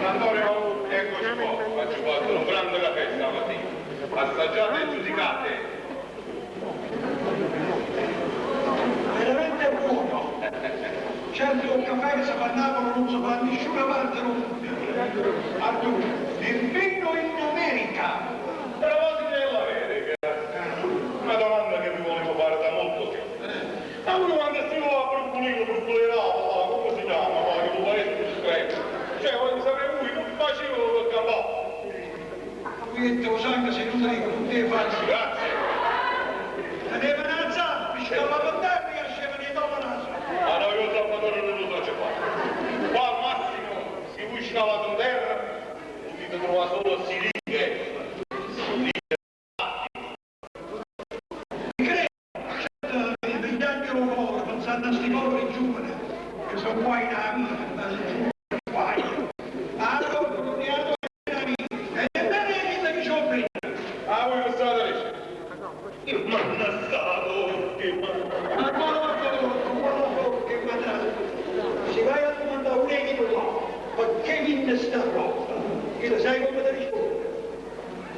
Antonio, eccoci qua, faccio fatto un grande caffè stamattina. Assaggiate e giudicate. Veramente buono. Certo un caffè che si fa a Napoli non si fa in nessuna parte del mondo. Arturo, nemmeno in America. A proposito dell'America, una domanda che vi volevo fare da molto tempo. Ma uno quando si va a Brugolino, come si chiama? Che tu paese più stretto. Cioè, voglio sapere, lui non faceva quel cavallo. Qui te lo sangue se non dico, non ti faccio. Grazie. Teneva una zampa, mi stava a mandare e scema di dopo naso. Ma noi lo Salvatore non lo so fare. Qua al massimo, se voi scavate in terra, potete trovare solo siringhe. Pensando a sti poveri giovani, che sono qua in Amica, guai. Allora, non ne hanno e nemmeno che ci ho prima. Ah, voi non state lì? Che mannastato, che mannastato. Ma guarda che mannastato. Se vai a domandare un equino qua, ma che vinne sta roba? Che lo sai come ti risponde?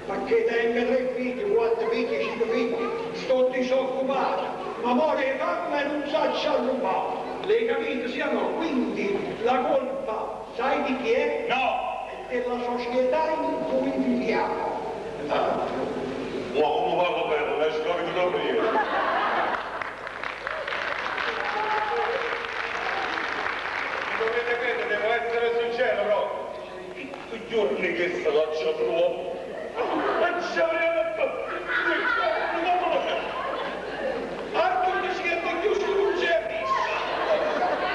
Ma che tenga 3 figli, 4 figli, 5 figli, sto disoccupato. Ma muore mamma e non sa ci rubare. Le capite siamo? Quindi la colpa, sai di chi è? No! È della società in cui viviamo. Ah, uomo parla bene, lei scopri da aprire. Mi dovete credere, devo essere sincero, però. I giorni che sta faccia proprio. Ma ci avremo fatto. Arthur ti siete chiusi non si è vista.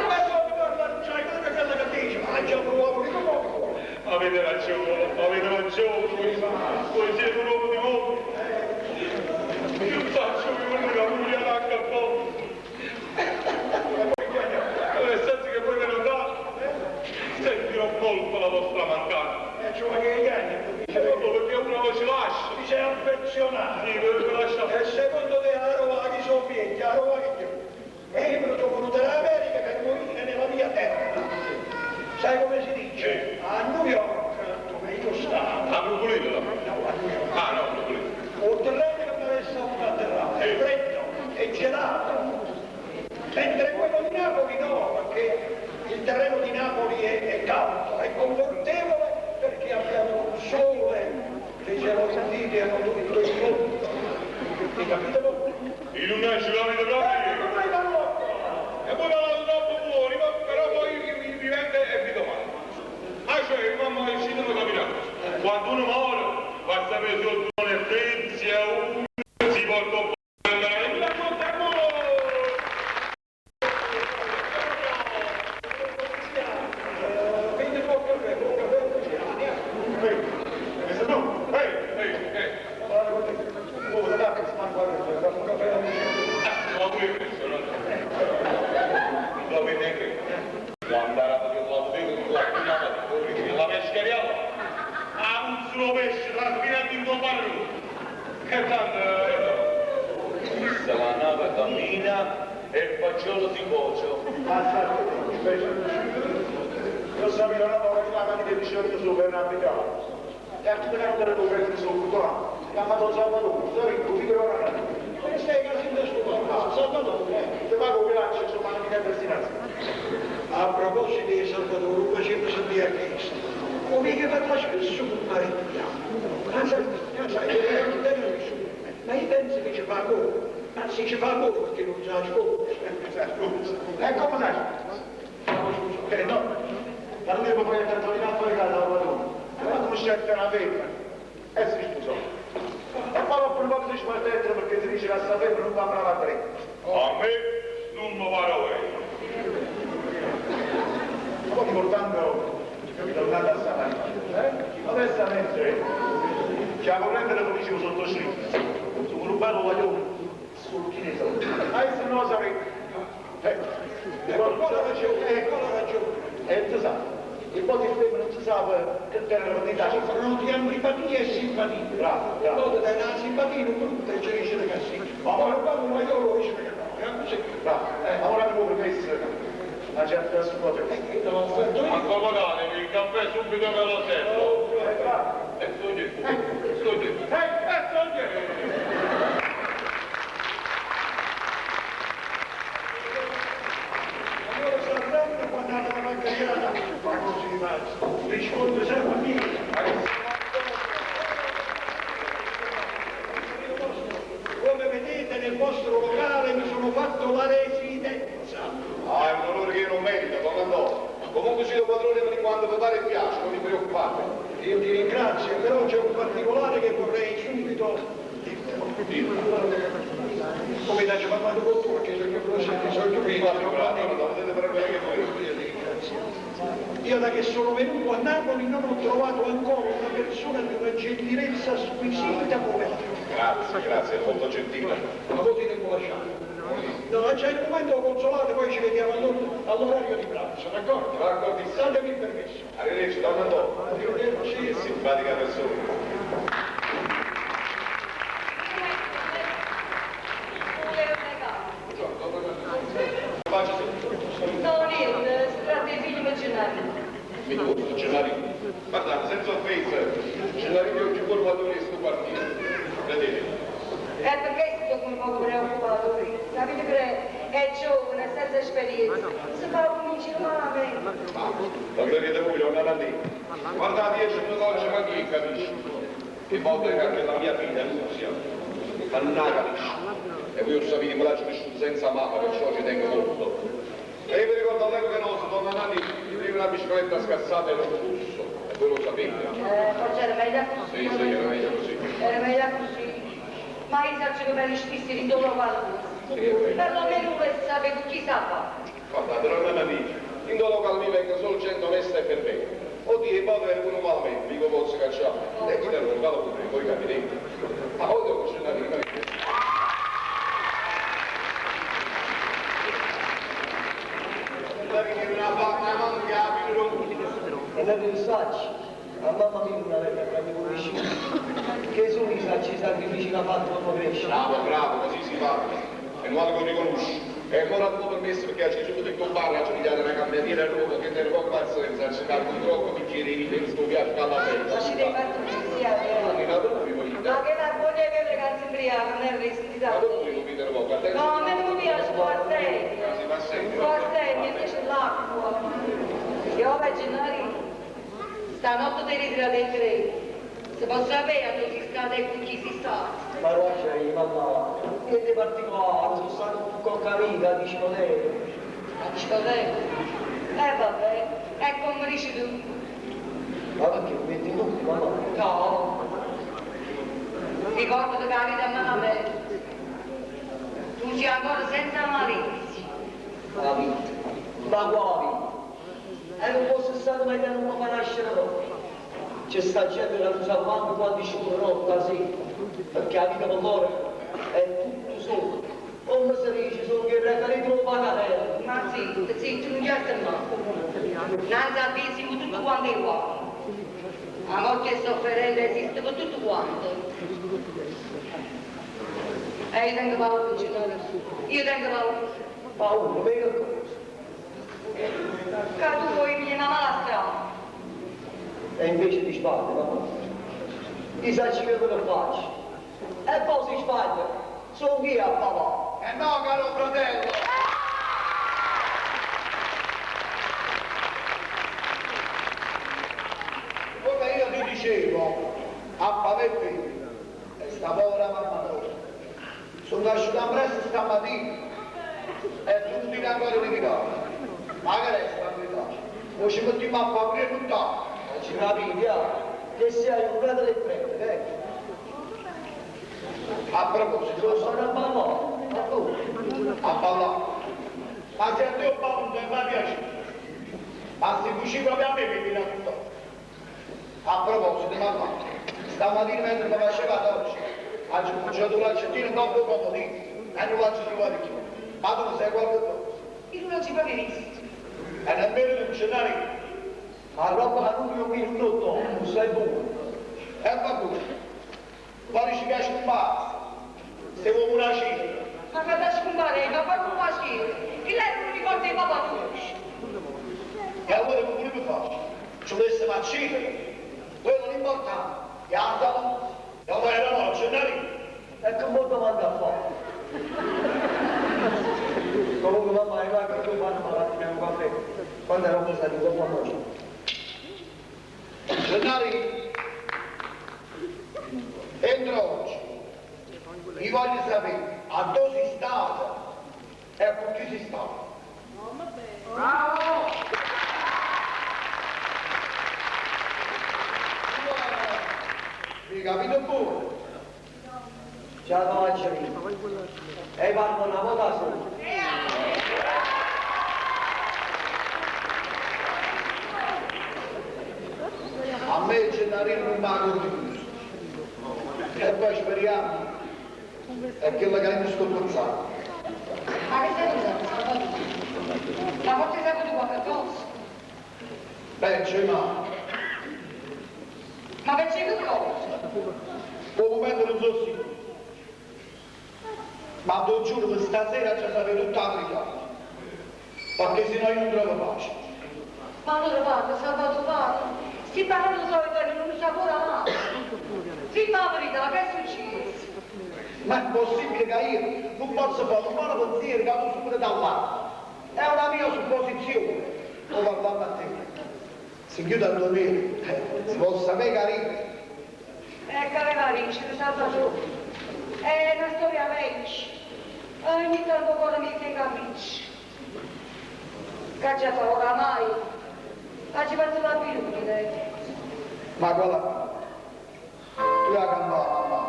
Ma quando parla non sai cosa che dice, ma già provato di nuovo. Avete ragione, voi siete un uomo di mondo. Che faccio con la moglie all'HP? Nel senso che voi me lo date, sentirò colpa la vostra mancanza. Cioè che gagna? Perché uno ci lascia. Ti sei affezionato. Sì, dove lascia. E secondo te a Roma chi sono vecchi, a Roma che e io sono venuto dall'America per morire nella mia terra. Sai come si dice? A New York, dove io stavo. A Brugolino? No, a New York. Ah, no, Brugolino. Un terreno che mi avesse atterrato, è freddo, è gelato. Mentre quello di Napoli no, perché il terreno di Napoli è caldo, è confortevole perché abbiamo un sole che ce lo sentite e non tutto il mondo. Hai capito? I lunacci l'avete proprio? E poi parlate troppo fuori, ma però poi vi vende e vi domanda. Ah, cioè, mamma è uscito da camminare. Quando uno muore, va a sapere se il tuo è frizzi, è uno, si porta un po' e la cosa è buona. Quindi può caffè, Lo vede che può andare a vedere la bottiglia, la pescariella, ha un solo pesce traspirato in barro. Che tanto, se la nave cammina e il fagiolo si cuoce. Io sapevo una volta che la mattina di solito su Bernardo e a tutte le altre dove si sono buttato, che ha fatto Salvatore, sai che così però non è. Stai casino su Salvatore, ti pago bilancio, insomma, non mi dai destinazione. a proposito di Salvatore, come sempre si è chiesto, come che fa spesso con Maria? Ma io penso che ci fa ancora, anzi ci fa ancora perché non sa scuola. E come sai? Scusa, no, ma non devo fare tanto di fuori casa la padrona. Ma tu scelta una femmina e si sposò. E poi dopo un po' si smartetta perché si dice che sta femmina non va brava a tre. A me non mi pare quello. Poi portando, tornando a Samarino, onestamente, ci la corrente lo dicevo sotto scritto, su un bello guaglione, sul chineso. Se no sapete, Ecco, la ragione, ecco la ragione. e tu sai, E poi di prima non si sa che terra di Ci furono di antipatia e simpatia. Bravo, bravo. Poi dai una simpatia non brutta e ci dice così. Ma quando non io lo dice che no, è così. Bravo. Ora devo permesso una certa scuola. Accomodate, il caffè subito me lo servo. E studio. Allora Sanremo quando andava a cagare, fa così, ma risponde sempre a me. Come vedete nel vostro locale mi sono fatto la residenza. Ah, è un onore che io non merito, comandò. Comunque sia padrone di quando vi pare e piace, non vi preoccupate. Io ti ringrazio, però c'è un particolare che vorrei subito come da ci parlato con tu, perché sono io da che sono venuto a Napoli non ho trovato ancora una persona di una gentilezza squisita come te. Grazie, è molto gentile. Ma voi ti devo lasciare. No, c'è il momento consolato, poi ci vediamo all'orario di pranzo, d'accordo? D'accordissimo. Datemi il permesso. Arrivederci, comandò. Arrivederci. Simpatica persona. Faccia No, niente, si tratta di figli mercenari. mi dico, Gennari, guardate, senza offesa, Gennari è oggi formatore di questo partito. Vedete? Perché sto un poco preoccupato? Capite che è giovane, senza esperienza. Si fa un male. La gloria di voi non è lì. Guardate, io c'è due cose ma chi capisce? Che volte che anche la mia figlia non sia. Ma non la capisce. E voi lo sapete, me la ci cresciuto senza mamma, perciò ci tengo molto. E io mi ricordo all'epoca nostra, donna Nanni, aveva una bicicletta scassata e non lusso. E voi lo sapete. Forse era meglio così. Sì, era meglio così. Era meglio così. Ma io so che per gli spissi in dove Sì, è vero. perlomeno vuole sapere chi sa fare. Guardate, non è amici. In due locali mi venga solo gente onesta e per me. Oddio, e poi deve uno malamente, dico posso cacciare. E chi non lo pure, voi capirete. Ma poi dopo c'è una vita. E da dei sacci, a mamma mia una vecchia che mi vicino, che sono i sacci sacrifici che ha fatto dopo crescere. Bravo, così si fa. E non lo riconosci. E ancora un po' permesso perché ci sono tutto un bar, ci pigliate una cameriera nuova che te ne può pazienza, ci carico un troppo bicchieri di questo viaggio alla Ma ci devi festa. fare tutti assieme. Mi date voi volete? Ma che la vuole vedere che si imbriaca, non è vestita. Ma dopo vi dite un po', guardate. No, a me non mi piace Squartelli. Si fa sempre. Squartelli, mi piace l'acqua. Io oggi Gennari, stanotte ti ritirate in treno. Se può sapere dove si sta e con chi si sta. Ma guarda, mamma, niente particolare, sono stato con amica, discoteca. La discoteca? Vabbè, è come dici tu. Ma perché mi metti tutti, mamma? No. Ricordati che la vita a me. Tu sei ancora senza malizia. La vita. Ma quale vita? E non fosse stato meglio non mi fa nascere proprio. C'è sta gente che non sa manco quando ci vuole così, perché la vita con loro è tutto solo. Come si dice, sono che preferito un pagatella. Ma zitto, non c'è mai. Nanzi al fisico tutto quanto è uguale. La morte e sofferenza esiste per tutto quanto. E io tengo paura, Gennaro. Io tengo paura. Paura, mica cosa. Che tu vuoi venire una mala strada. E invece ti sbagli, mamma. Ti sai che me lo faccio. E poi si sbaglia. Sono via, papà. Eh no, caro fratello! Come io ti dicevo, a Pavetti, e sta povera mamma tua, sono asciugato presto stamattina e tu ti ancora di casa. Ma che resta a verità? Poi ci mettiamo a favorire tutto. Ci capivi, che sei un fratello e prete, ecco. A proposito, Lo sono a ballare, ma tu? a ballare. Ma se a te un po' non ti fa piacere, ma se cucini proprio a me mi viene a tutto. A proposito, mamma, stamattina mentre mi faceva dolce, oggi ho mangiato un accettino dopo comodino e non faccio di guardi più. Ma tu non sai qualcosa? Io non ci avevo visto. E nemmeno un scenario. La roba che non mi minuto, non sei buono. E va bene. Guarda ci piace un basta. Se vuoi una cifra. Ma che da scumbare, ma poi non fa schifo. Che lei non ricorda i papà tuoi. E allora che volete fare? Ci volesse fare cifra. Quello l'importante. E andavo. E ora erano a Gennarino. E che molto manda a fare? Comunque mamma, io anche tu fanno malattia un caffè. Quando ero passato dopo a noi. Gennarino. Entro oggi. Io voglio sapere a dove si stava e con chi si stava. Bravo! Mi capito pure? Ciao Marcelino. E vanno una volta sola. A me Gennarino non mi ha condiviso. E poi speriamo è che la carina sto pensando. Ma che sei usato, Salvatore? Ma forse hai saputo qualche cosa? Beh, c'è ma. Ma che c'è che cosa? Per il momento non so sicuro. Ma te lo giuro che stasera ci sarà tutta la verità. Perché sennò io non trovo pace. Ma allora guarda, Salvatore, guarda. Si parla di solito non sa mai. Sì, ma la verità, che è successo? Ma è possibile che io non posso fare un buon pensiero che vado subito da là. È una mia supposizione. Lo parliamo a te. Si chiude a dormire. Si può sapere carino. Aveva vincere, Salvatore. È una storia vecchia. Ogni tanto ancora mi si capisce. Che già fa oramai. Ma ci faccio l'abitudine. Ma guarda, tu hai cambiato, mamma.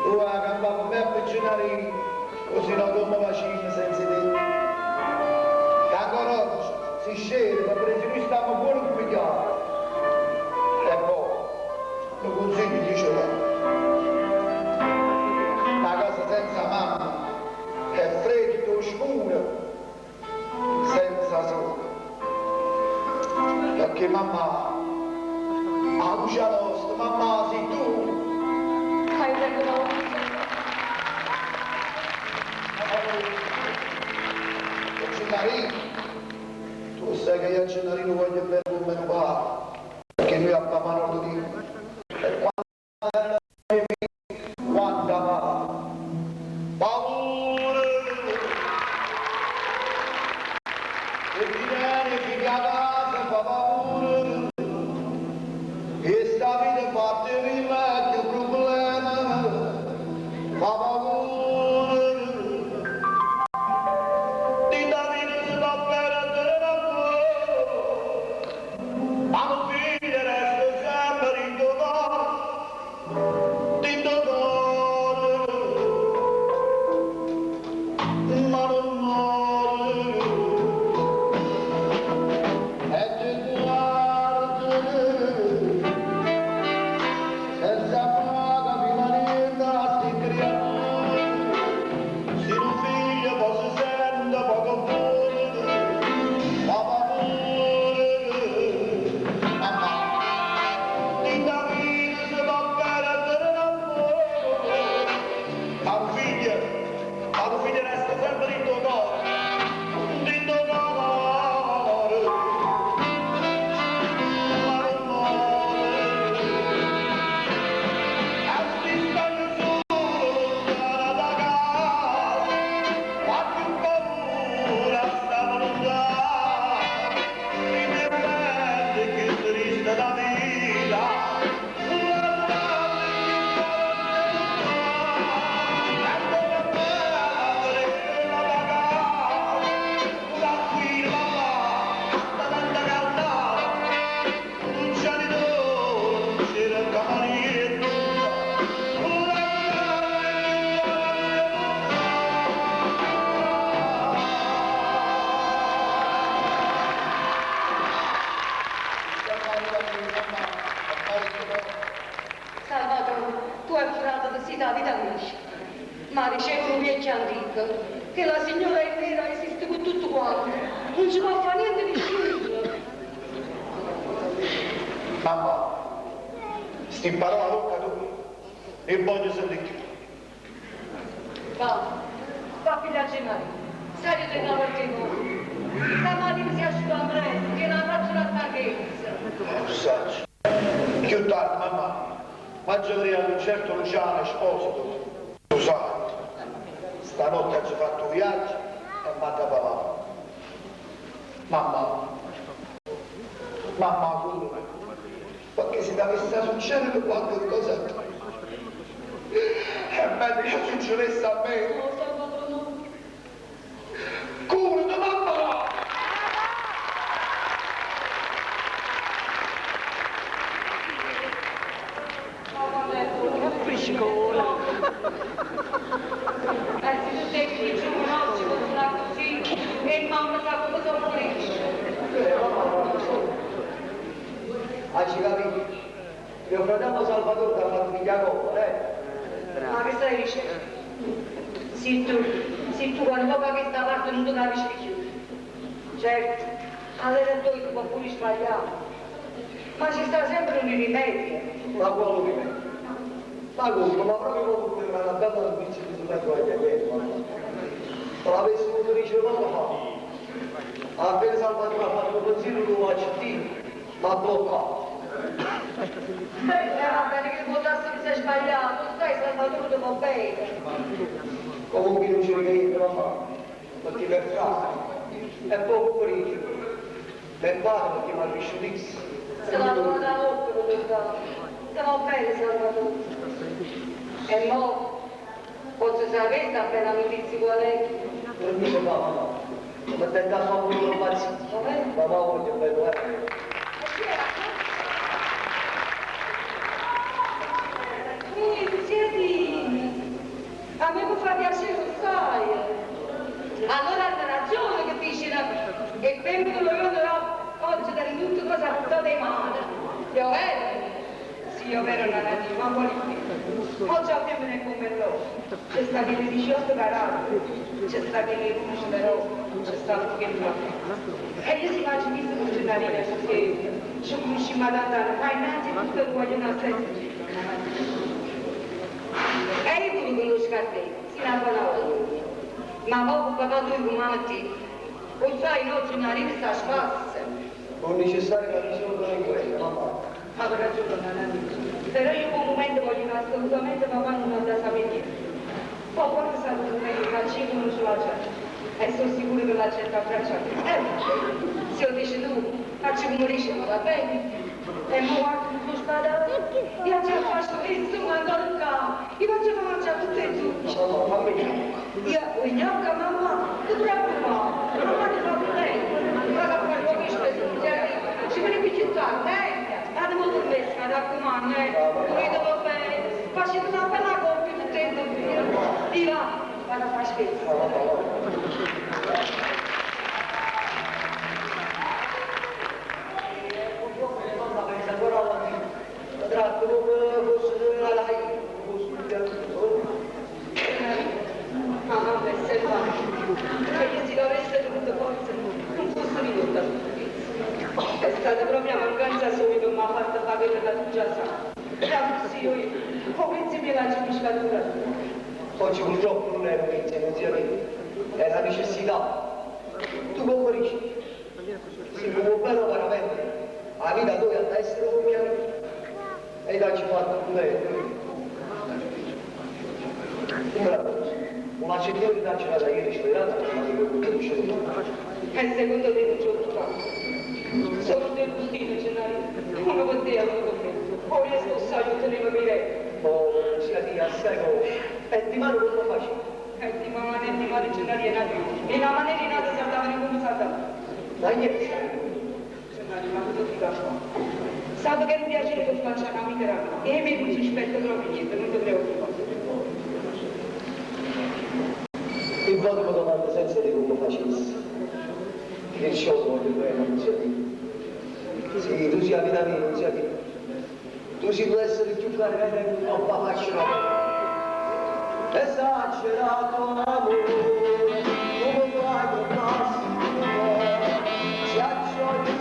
Tu hai cambiato per me avvicinare così non come facevi senza te. Che ancora oggi si scende, ma per esempio noi stiamo buoni come pigliati. E poi, lo consigli, dice una casa senza mamma, è freddo, scuro, senza sole. Perché mamma, la luce nostra, mamma sei tu. Fai un regola. Gennarino, tu sai che io a Gennarino voglio bene come me va, perché noi a papà non lo dico. E quando va, paura, e viene figlia a casa, fa paura, e sta vita fatta villa che problema, fa paura. Salvatore, tu hai giurato di sì da vita mia, ma dicevo un vecchio antico che la signora in nera esiste con tutto quanto, non ci può fare niente di più. Sti imparò la bocca tu e voglio sentire più. Va figlia Gennaro, sai che non perché stamattina si asciuga a me, che non faccio la stanchezza. Saggio. Più tardi, mamma, mangerei ad un certo Luciano Esposito. Tu sai, stanotte ci ho fatto un viaggio e manca papà. Mamma, curme, perché se dovesse succedere qualcosa a te, è meglio che succedesse a me. No, Salvatore, no. Curme, mamma! Appiccicone. Se tu sei qui giù, no, ci continua così e mamma sa come sono felice. Ci capi? Mio fratello Salvatore ti ha fatto mica colpa, Ma che stai dicendo? Sì, tu quando va che sta parte non ti capisci più. Certo, all'elettori tu puoi pure sbagliare. Ma ci sta sempre un rimedio. Ma quale rimedio? Ma come? Ma proprio come una bella notizia di sulla tua ieri, mamma. Se l'avessi potuto dire poco fa. Appena Salvatore ha fatto così, non lo accettino, l'ha bloccato. Va bene che il votasso mi sia sbagliato, stai Salvatore va bene. Comunque non ci richiede mamma, perché per casa è poco politico. Per padre perché mi ha cresciutissimo. Se la tua da notte lo doveva. Stiamo bene Salvatore. E mo, forse sapete appena notizia qual è? Non mi fa mamma, ma te da fa pure un pazzito. Va bene? Mamma voglio bello, Siedini, a me mi fa piacere, sai. Allora hai ragione che dici che vengono oggi da tutte cose a portare in mano. Io vedo? Sì, io vedo la ragione, ma quali qui? Oggi abbiamo nel pomeriggio, c'è stato il 18 carati, c'è stato il 11 però, c'è stato che e io si faccio visto con giornalina perché ci conosciamo ad andare, ma innanzitutto vogliono la stessa. E io pure conosco a te, si la conosco. Ma poco papà tu come o sai no giornalina sta spazza. non è necessario la visione quella, mamma. Ma per ragione però io un momento voglio assolutamente papà non andare a sapere niente. Poi quando sarà un momento che non sulla gente. E sono sicuro che la gente abbracciata. Se lo dici tu, faccio come dice, ma va bene. E mo guarda il tuo spadato, io ci faccio questo, ma non ca. Io faccio mangiare tutte e tutte. Io, gnocca mamma, tu preoccupare. Mamma ti fa lei. Guarda quel po' che spesso ci viene qui città, Vado molto bene, mi raccomando, pulito va bene. Faccio una bella coppia tutte e due. Di là, vado a fare spezzo. Tratto come fosse la lei, Ma non è selvaggio. Se io si dovesse dovuto forse non fosse ridotta. È stata proprio una mancanza subito, ma ha fatto pagare la tua già sa. Sì, io, come insieme la giudicatura. oggi purtroppo non è un'inizia, non sia vero, è la necessità. Tu come dici? Si può bene veramente, la vita dove ha da essere compianta. E dacci fatto pure una centinaia di dacci da ieri sperata E secondo te non c'è tutto fatto. Sono del bustino, Gennaro. Come poteva con me? Poi le spossate io tenevo dire. oh sia di assai e di mano non lo faccio E di mano Gennaro è nato. E la maniera in alto saltavano come saltavano. ma niente Gennaro, ma cosa ti faccio? Sape che è un piacere che faccia una amica e mi non sospetto proprio niente, non ti preoccupare. il voto mi domanda senza di come facessi che ciò voglio bene non sia di sì, tu sia vita mia, non sia di tu si può essere più carriera che non va esagerato amore come guardo massimo si accioglie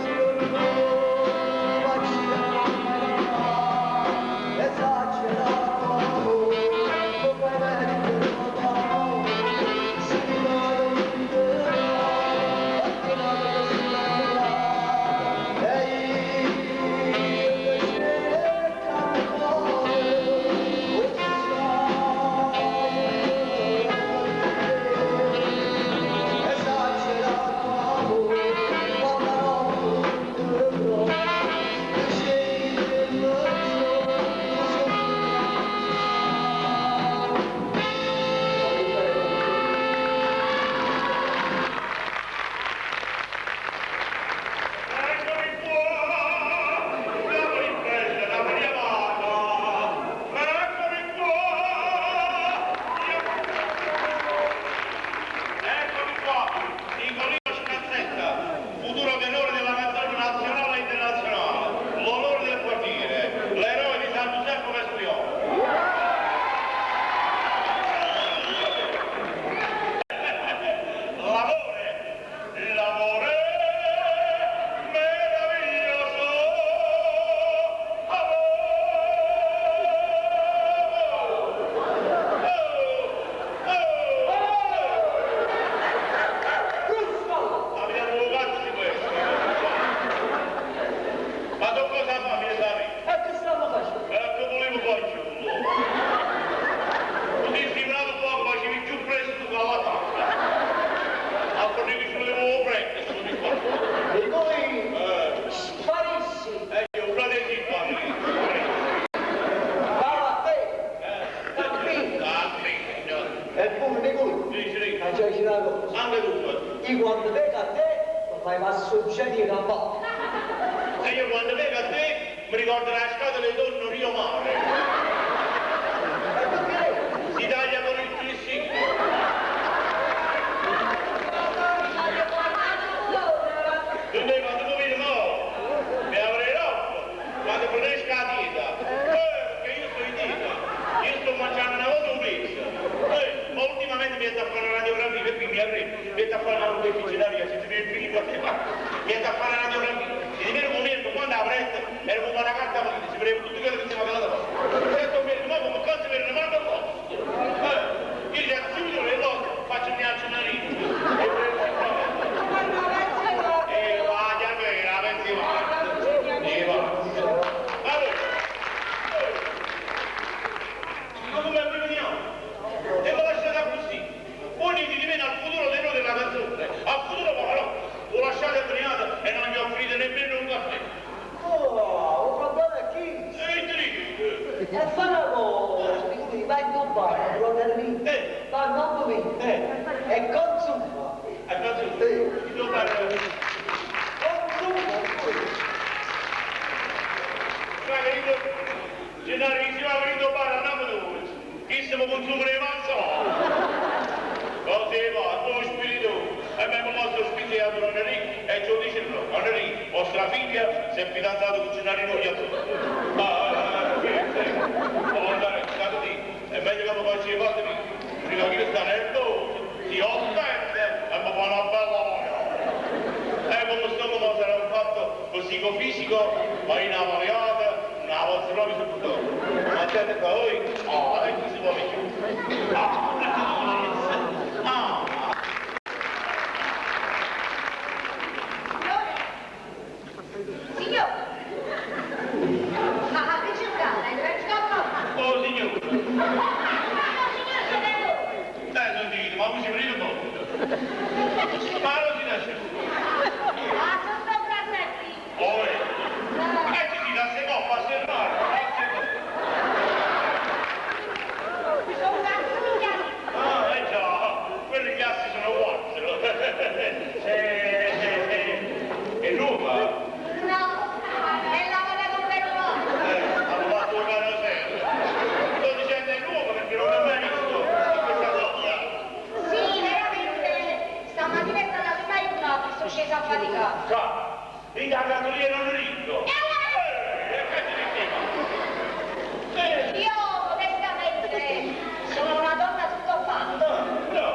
quando vengo a te mi ricordo la scatola di tonno Rio Mare. Si taglia con il triciclo. Quindi quando tu vedi no, mi avrei rotto, quando finisca la dieta, perché io sto in dieta, io sto mangiando una volta un mese, ma ultimamente mi metto a fare la radiografia, perché mi avrei, mi metto a fare una deficitaria, se ti devi finire, mi metto a fare la radiografia, e di vero momento, quando la prendo, ero come una carta politica, si prende tutto quello che si fa dalla volta, certo mese, ma come cazzo per ne mando posto, io già subito le lotte, faccio il mio accenarino, e prendo il problema. Ma come veniamo? E lo lasciate così. Voi di meno al futuro dei noi della canzone. Al futuro però lo lasciate brigata e non gli offrite nemmeno un caffè. Oh, un problema è chi? Ehi, triste! E fare una cosa, quindi vai in un bar, lo termini, va non mi, e consuma. A canzone? Ti devo fare... Generici va venuto bar a Napoli, chi se lo consuma le manzone? Così va, tu spirito, e abbiamo il nostro spizzicato Henry, e ci dicono, Henry, vostra figlia si è fidanzato con Gennarino Iazzucco. Può andare, stato lì, è meglio che mi faccia i fatti, prima che sta nel doso, si offende e mi fa una bella voglia. E come sto come sarà un fatto psicofisico, ma innamorata, una volta proprio subito. Ma siete poi, e qui si muove più. Signore! Ma che c'è un cane? Oh, signore! Signore, siete voi! Non dite, ma voi si prende un po'. Ma non si lascia. Ah, sono brasetti! Oh, e ci si dà se no, fa serrare. Sono cazzo Già, quelli che assi sono guardi. E Roma? No, è la vada con me no! Hanno fatto un caro sempre. Sto dicendo è nuovo perché non l'ho mai visto in questa zona. Sì, veramente, stamattina è stata la prima giornata che sono scesa a faticare. E da cartoliere non ricco. Io modestamente sono una donna tutto fatto. No.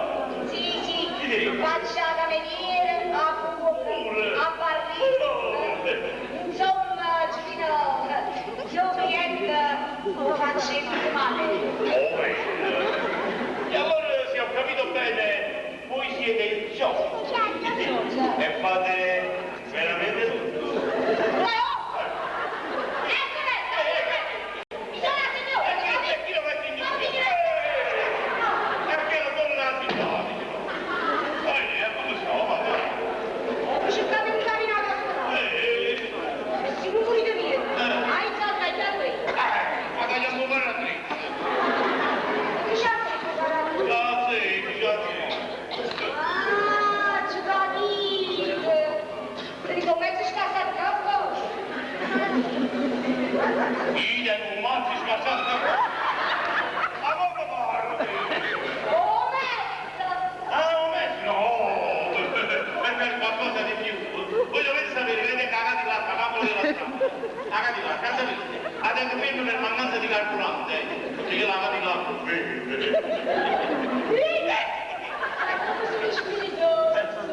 Sì, sì, Sì. faccio a cameriere, a cuoco, a barista. Insomma, Gino, io cliente lo faccio in male. E allora, se ho capito bene, voi siete il gioco. E fate veramente tutto. Adesso fermo per mancanza di carburante, perché io la vado in là.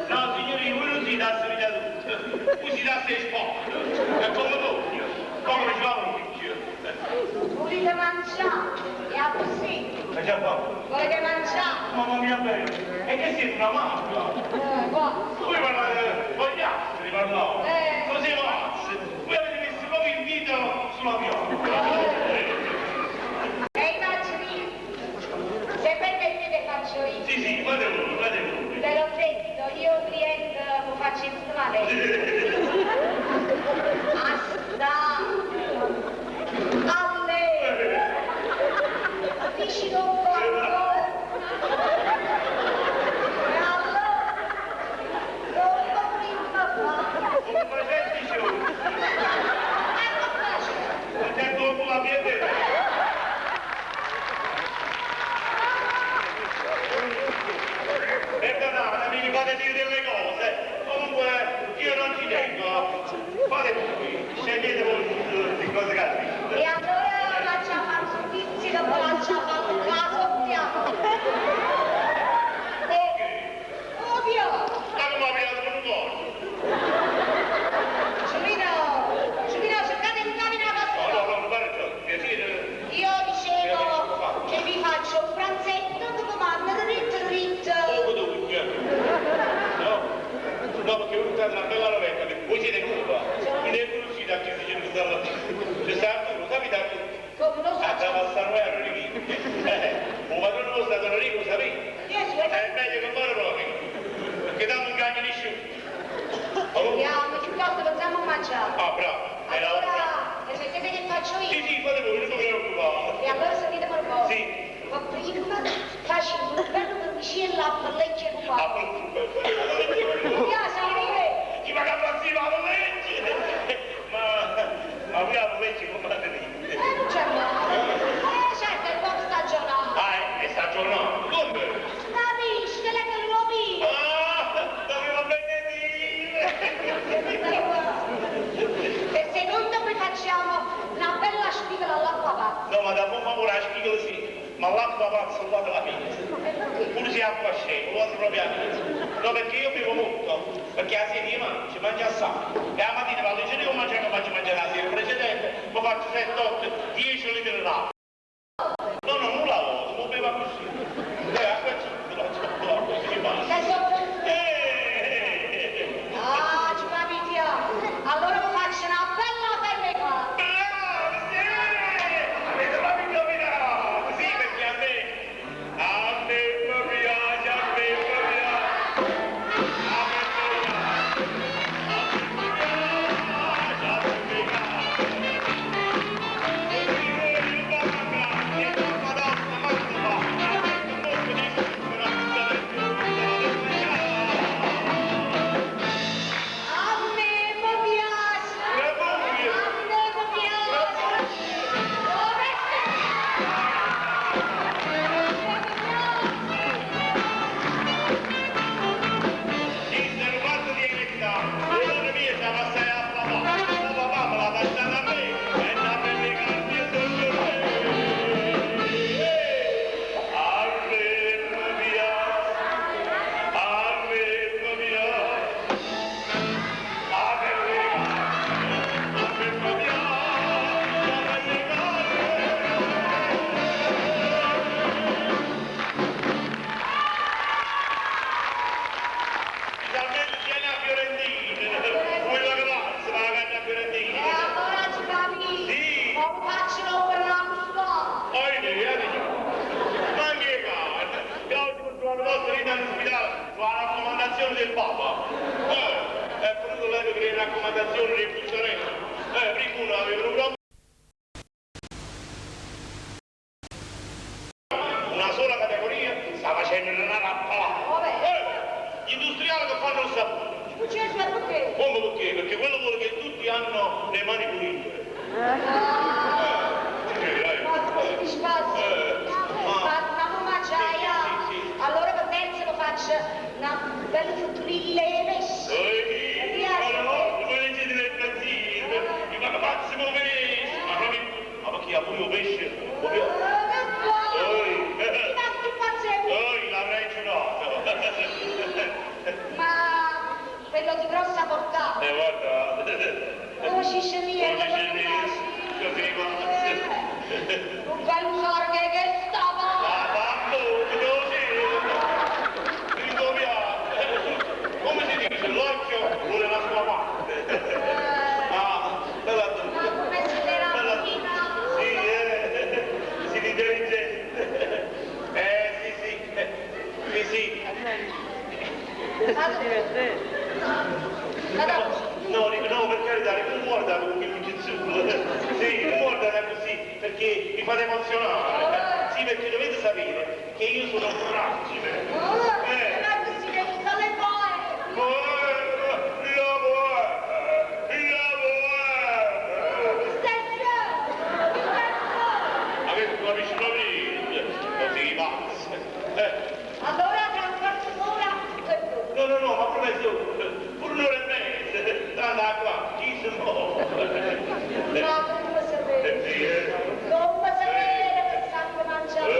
No, signori, voi non si dà vita tutto, voi si dà sei sport, è come doppio, come ci va un picchio. Volete mangiare? E a così? È già fatto. Volete mangiare? Mamma mia bella, e che siete una mafia? Qua. Voi parlate con gli altri, parlate. Così mazzi, voi avete messo proprio il dito sulla pioggia. E immagini, se permettete faccio io. Sì, sì, fate voi, fate voi. Te l'ho detto, io cliente lo faccio in male. Asta! Alle! Vicino un po'! E allora? Non lo prima fa! Come facete, meglio che fare proprio, perché tanto non cagna nessuno. Andiamo, piuttosto facciamo a mangiare. Ah, bravo. Allora, permettete che faccio io? Sì, fate voi, non mi preoccupate. E allora sentitemi un po'. Sì. Ma prima faccio un bello permicino a pellecchia Ah, cubata. Mi piace amore? chi va a impazzire la legge? Ma voi la legge come la tenete? Non c'è male. Certo, è un po' stagionato. Ah, è stagionato. Come? Capisci, che lei che lo vedi? Ah, doveva bene dire. E secondo poi facciamo una bella spigola all'acqua pazza. No, ma da buon favore la spigola sì. Ma l'acqua pazza lo la pizza. Pure se acqua scema, lo vado proprio a pizza. No, perché io bevo molto, perché a sera io ci mangio assai. E la mattina vado in giro io mangio, faccio mangiare la sera precedente, poi faccio 7, 8, 10 litri d'acqua. No, no, non la voto, non bevo così. Acqua ci faccio, ci basta. Ah, ci capitiamo. Allora vi faccio una bella fermata. Bravo, sì! Avete proprio indovinato! Sì, perché a me mi piace, a me mi piace. A me mi piace. Del Papa. È venuto lei per le raccomandazioni del funzionario. Prima uno aveva una sola categoria, sta facendo una rappa. Gli industriali che fanno il sapone. Come perché? Perché quello vuole che tutti hanno le mani pulite. Allora per terzo lo faccio una bella frutturilla e pesce. No, voi leggete nel pazzino, mi fanno massimo pesce, ma perché ha pure il pesce? L'avrei giurato. Ma quello di grossa portata. Guarda. Come ci sceglie? Così va. Un bel carne che stava. Come si dice? L'occhio vuole la sua parte. Bella Ma come si era fina? Sì, si intelligente. Sì. No, per carità, non guarda con che luce azzurra. Sì, non guarda così, perché mi fate emozionare. Sì, perché dovete sapere che io sono fragile. Avete una vicina lì, così pazza. Allora tra un quarto d'ora No, ma promesso, pure un'ora e mezza, sta qua, chi si muove? ma come sapere? Come sapere che sangue mangiato?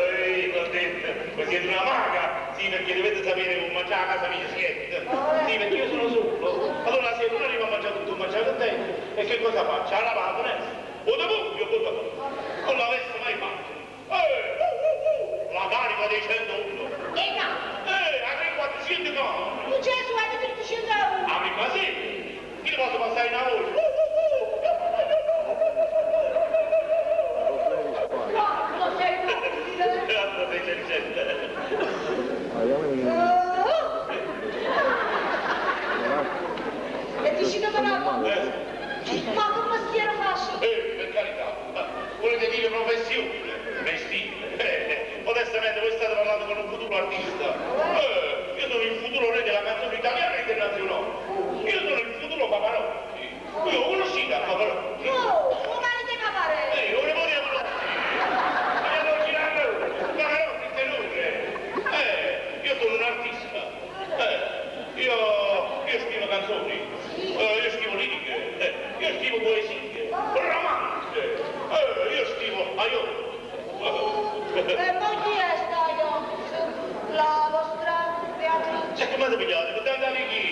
Così è una maga, sì, perché dovete sapere che mangiare a casa mia schietta. Sì, perché io sono solo. Allora se uno arriva a mangiare tutto, mangiare con te, e che cosa faccio? La lavato, o da buio, o da buio. Non l'avesse mai fatto. La carica dei 101. Avrei 400 no. Tu Gesù hai detto 100 euro. Apri così, io posso passare una voce. No, lo sei tu. Grazie, sei intelligente. poesie, romanzi. Io scrivo aiuto. E poi chi è sta Jones? La vostra Beatrice? Come ti pigliate? Potete andare chi?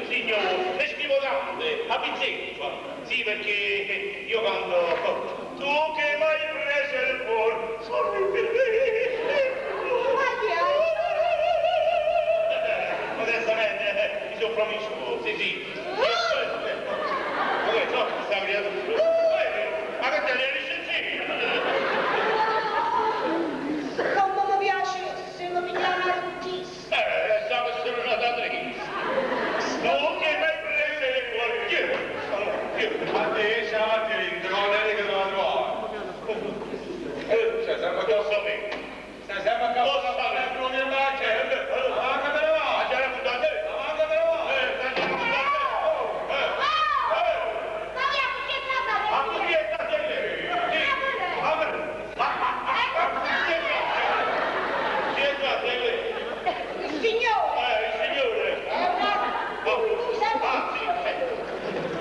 Signore, ne scrivo tante, a pizzetta. Sì, perché io quando... Tu che m'hai preso il cuore, sorri per me. Ma chi è? Modestamente, mi sono promiscuo, sì. No, sta creando un ma che te ne riesci? Come mi piace se non mi chiama artista. Stavo sono una datrice. Tu che m'hai preso il cuore, io. A te, ciao, ti non è che devo trovare. Sempre che lo sapete. Sempre che lo sapete, non è mai certo. Ma che te ne va? C'è la puntata. Ma che te ne va? Ma chi è stata lei? Chi è stata lei? Il signore! Il signore. È un artista!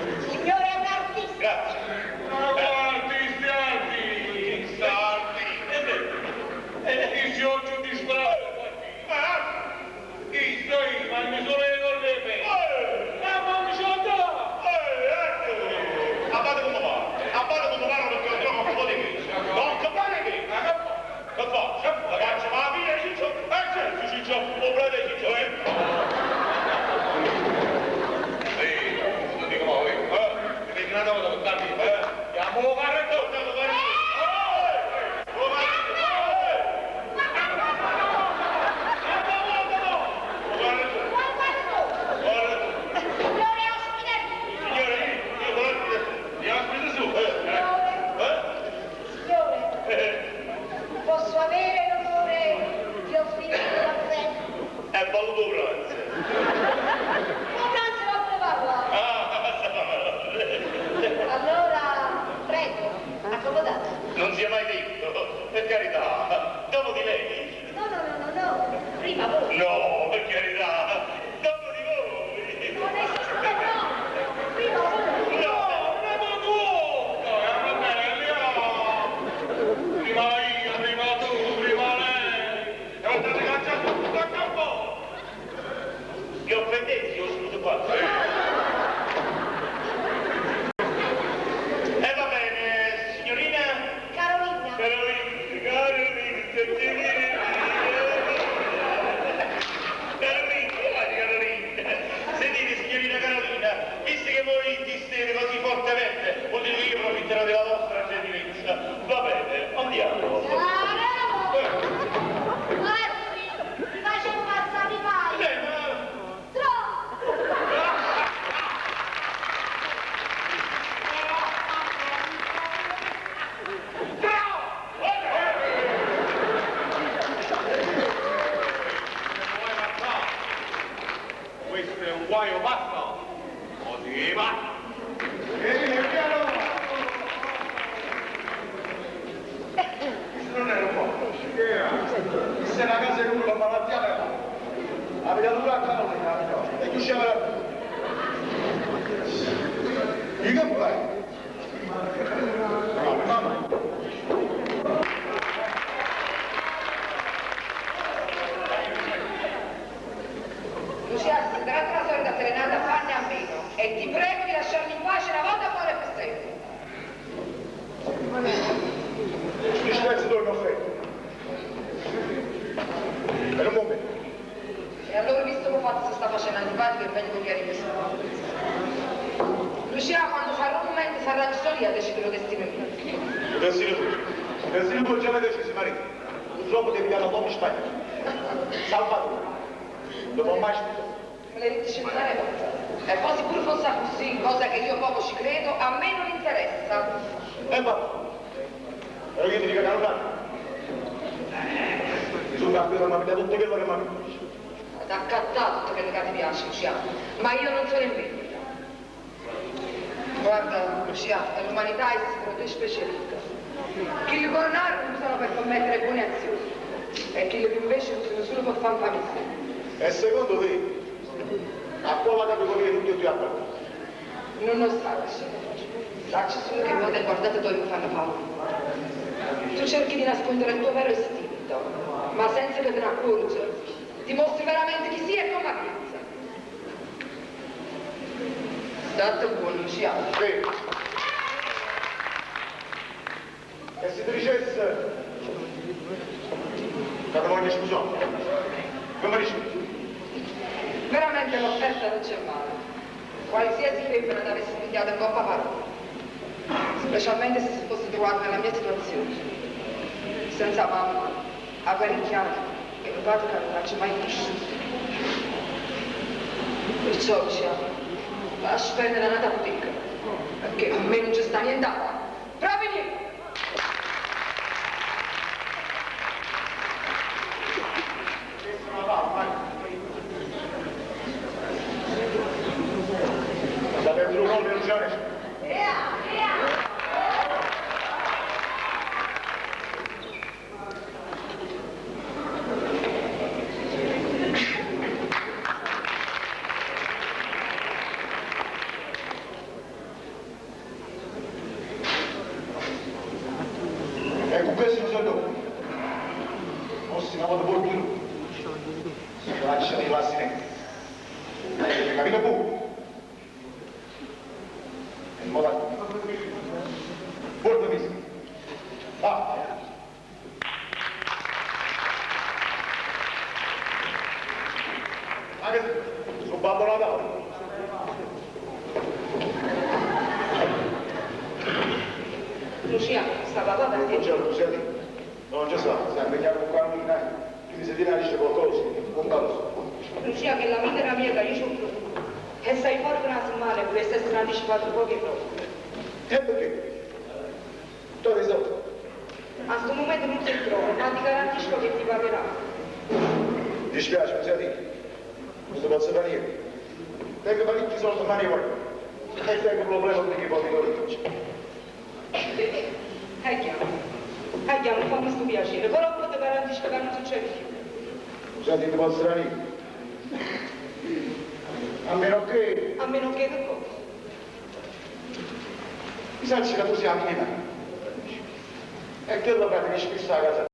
Il signore è un artista! Grazie. Artisti. Io oggi ti spravo. Chi sei? Ma mi sono enorme. Ma mi sono dato. Abbate come va? Abbate come va perché ho trovato un po' di crisi. Non capire che? Che faccio? La faccio ma la figlia di Ciccio? Certo Ciccio, un frate Ciccio, Lo dico voi, vedi una cosa per darmi, andiamo a fare il torto, Posso avere l'onore di offrire un caffè? è voluto pranzo. Un pranzo non preparla. Allora, prego, accomodate. Non si è mai detto, per carità, dopo di lei. No, prima voi. No, per carità, dopo di voi. Non esiste no, prima voi. No, prima tu. No, è una bella. Prima io, prima tu, prima lei. E oltre a cacciare tutto a campo. Che offendete, io scuso qua. E va bene, signorina? Carolina. Carolina. Sentite, signorina Carolina, visto che voi insistete così fortemente, potete io approfitterò della vostra gentilezza. Va bene, andiamo. Anzi, ti facevo passare i pai. Ma... Troppo. Questo è un guaio pazzo. Così va. Non era un po'. Se è una casa di nulla, malattia vera. La vedatura a Carolina, e chi usciva la... Io che fai? No, mamma. Lucia, se tratta la solita serenata, fanne a meno. E ti prego di lasciarmi in pace una volta fuori per sempre. Ci spezzi dove mi offendi. Per un momento. E allora, visto che ho fatto se sta facendo antipatico, è meglio che chiarisco. Lucia, quando sarà un momento, sarà il solo io a decidere il destino mio. Destino tuo già l'hai deciso, marito. Purtroppo devi dare un uomo in Spagna. Salvatore. Dopo mai scritto. Me l'hai detto cellulare? E poi se pure fosse così, cosa che io poco ci credo, a me non interessa. Va. Però io ti dico Carolina. Mi sono capito, ma mi dà tutto quello che mi piace. T'ha accattato tutto quello che ti piace, Lucia. Ma io non sono in vendita. Guarda, Lucia, nell'umanità esistono due specie ricche. Chi li coronare lo usano per commettere buone azioni e chi li invece lo usano solo per fare famiglia. E secondo te, a quale categoria tutti e due appartengono? Nonostante, sacci solo che molte guardate poi mi fanno paura. Tu cerchi di nascondere il tuo vero istinto, ma senza che te ne accorgi, dimostri veramente chi sei e come pensa. State buono, Luciano. Sì. E se ti dicesse che ti voglio scusare, come dici? Veramente l'offerta non c'è male. Qualsiasi femmina ti avesse pigliato in bocca parola, specialmente se si fosse trovata nella mia situazione, senza mamma, apparecchiata, e un padre che non faccio mai conosciuto. Perciò, Luciano, lasci prendere la nata bottega, perché con me non ci sta nient'altro. Proprio niente! Da dentro un uomo del genere. E con questo non so non si muove pure più. Si lascia di classi nette. Avete capito pure? E mola. Porta vista. Va. Anche su babbo Natale. Luciano, stava qua per te. Buongiorno, senti. Non ci sta, stai impegnato con Carolina. Quindi se ti nasce qualcosa, non parlo. Lucia, che la misera mia che io c'ho e sei fuori per una settimana dovresti essere anticipato poche ore. E perché? Tu hai risolto? A sto momento non si trova, ma ti garantisco che ti pagherà. Mi dispiace, non senti? Non si posso fare niente. Tengo parecchi soldi in mano ora. E tengo un problema perché poi mi lo È chiaro, non fammi sto piacere, però poi ti garantisco che non succede più. Senti, ti posso fare niente. A meno che... A meno che cosa? Mi sa che tu sei a mia. E che lo fate che spissa a casa?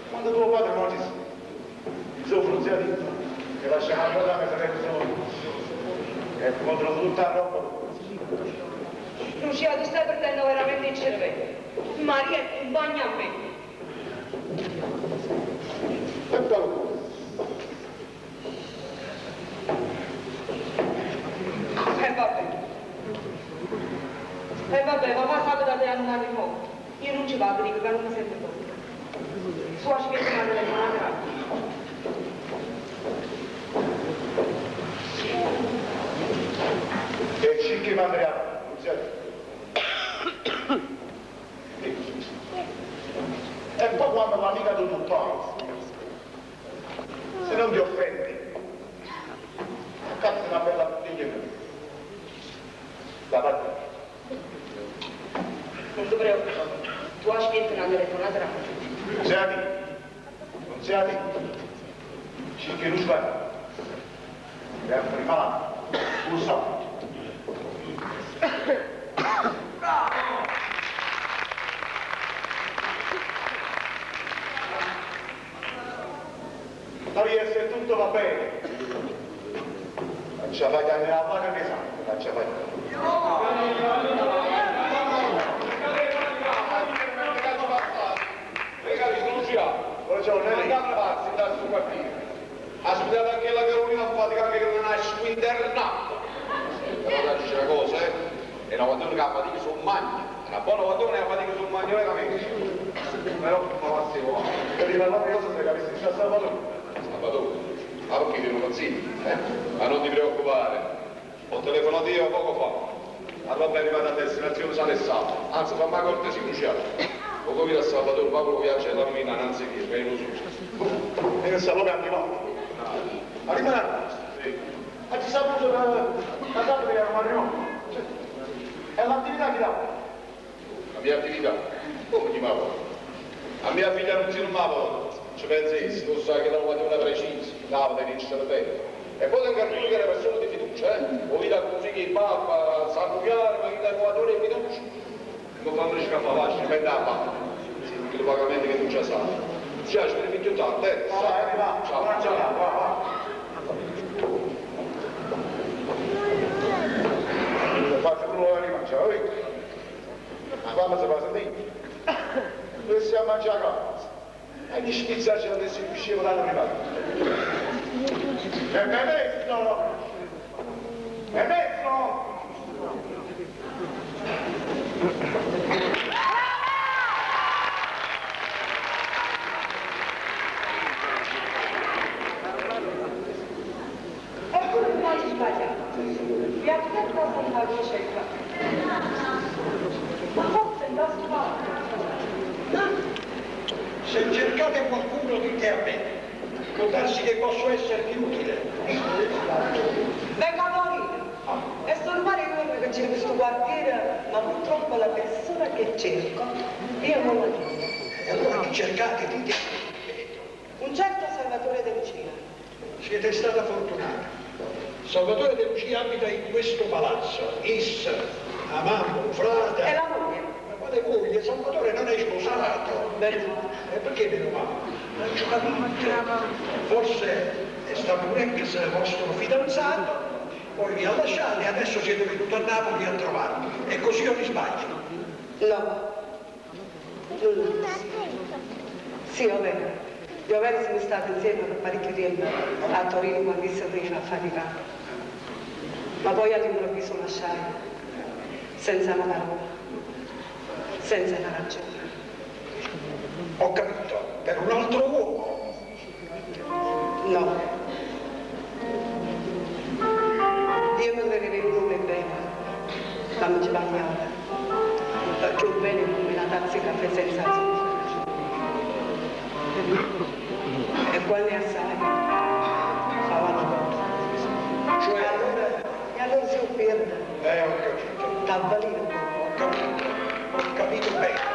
Quando tuo padre muore, il suo fruzziatino, che lascia una cosa che sarebbe solo. E contro tutta la roba. Lucia, tu stai perdendo veramente il cervello. Maria, bagna a me. Eccolo. E vabbè, papà sa che da te hanno dato il mondo. Io non ci vado, dico che non mi sento bene. Sua spesa mi ha telefonato. E ci che manderà, e poi quando l'amica tu parli, se non ti offendi, cazzo una bella bottiglia da parte. Non ti preoccupare, tu hai spento una telefonata. Senti, non senti, ci che non sbaglia. È prima là, lo so. Se tutto va bene, non ce la fai andare a paga che sa, non ce la fai. Buongiorno, andiamo avanti da sto quartiere. Aspettate anche la Carolina fatica che non ha squinternato. Allora dice una cosa, e una guardone che ha fatica sul magno. Una buona guardone che ha fatica sul magno veramente. Però non va a seguire. per dire la cosa se capisci già Salvatore. Salvatore, ma perché ti non zitto? Ma non ti preoccupare. Ho telefonato io poco fa. Allora ben arrivato a destinazione San Alessandro. Anzi, fammi una cortesia, Luciano. Poco via a Salvatore, ma quello viaggio della Mina, anzi che è lo so. E non sapeva che arrivava. Arriverà? Sì. Ma ci sa pure la data che eravamo arrivati. È l'attività che dà. La mia attività? Come ti chiamavo? A mia figlia non si non mi ci pensi, tu sai che non la precisa. stava di vincere bene. E poi anche alcune che erano persone di fiducia, o vita così che il Papa sa cambiare, ma il equatore di fiducia. Non fanno scappare, per la Papa. Sì, il pagamento che tu già sai. Ci ha per più tanto, Va, ciao. va. Faccio quello che mangiare, vedi? Ma mamma si fa sentire. Noi siamo a mangiare a casa. E gli schizzacci non si riusciva a arrivare. E mezzo! E mezzo! Ecco il modo sbagliato. Vi aspetto a una voce qua. Ma forse da sbaglio. Se cercate qualcuno dite a me, può darsi che posso essere più utile. Venga Paolino, è normale che c'è questo quartiere, ma purtroppo la persona che cerco io non la trovo. E allora chi cercate dite a me. Un certo Salvatore De Lucia. Siete stata fortunata. Salvatore De Lucia abita in questo palazzo. Is, amamo, frate. E la moglie? Ma quale moglie? Salvatore non è sposato. Bene. E perché meno male? Non ci ho capito. Forse è stato un ex vostro fidanzato, poi vi ha lasciato e adesso siete venuti a Napoli a trovarmi. E così io mi sbaglio. No. Sì, va bene. Io siamo stati insieme per parecchio tempo a Torino quando si veniva a faticare. Ma poi all'improvviso lasciai, senza una parola, senza una ragione. Ho capito, per un altro uomo. No. Io non le vedo come bene, ma mi sbagliava. Perché un bene come una tazza di caffè senza zucchero. E quando è assai, fa la cosa. Cioè, E allora si perde. ho capito, Tavolino. ho capito bene.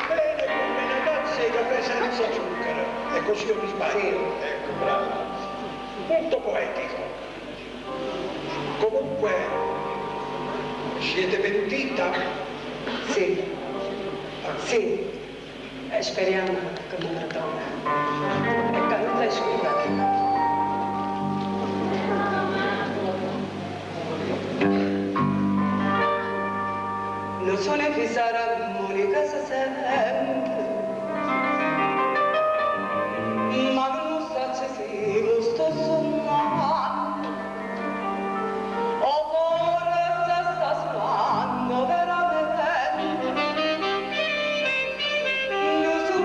Bene come una tazza di caffè senza zucchero. E così io mi sbaglio. Sì. Ecco, bravo. Molto poetico. Comunque, siete pentita? Sì. Sì. E speriamo che non torna. E caduta è scura. Non so ne fissare armonica se sempre, ma non sta se lo sto sognando, o forse sta sognando veramente. Non so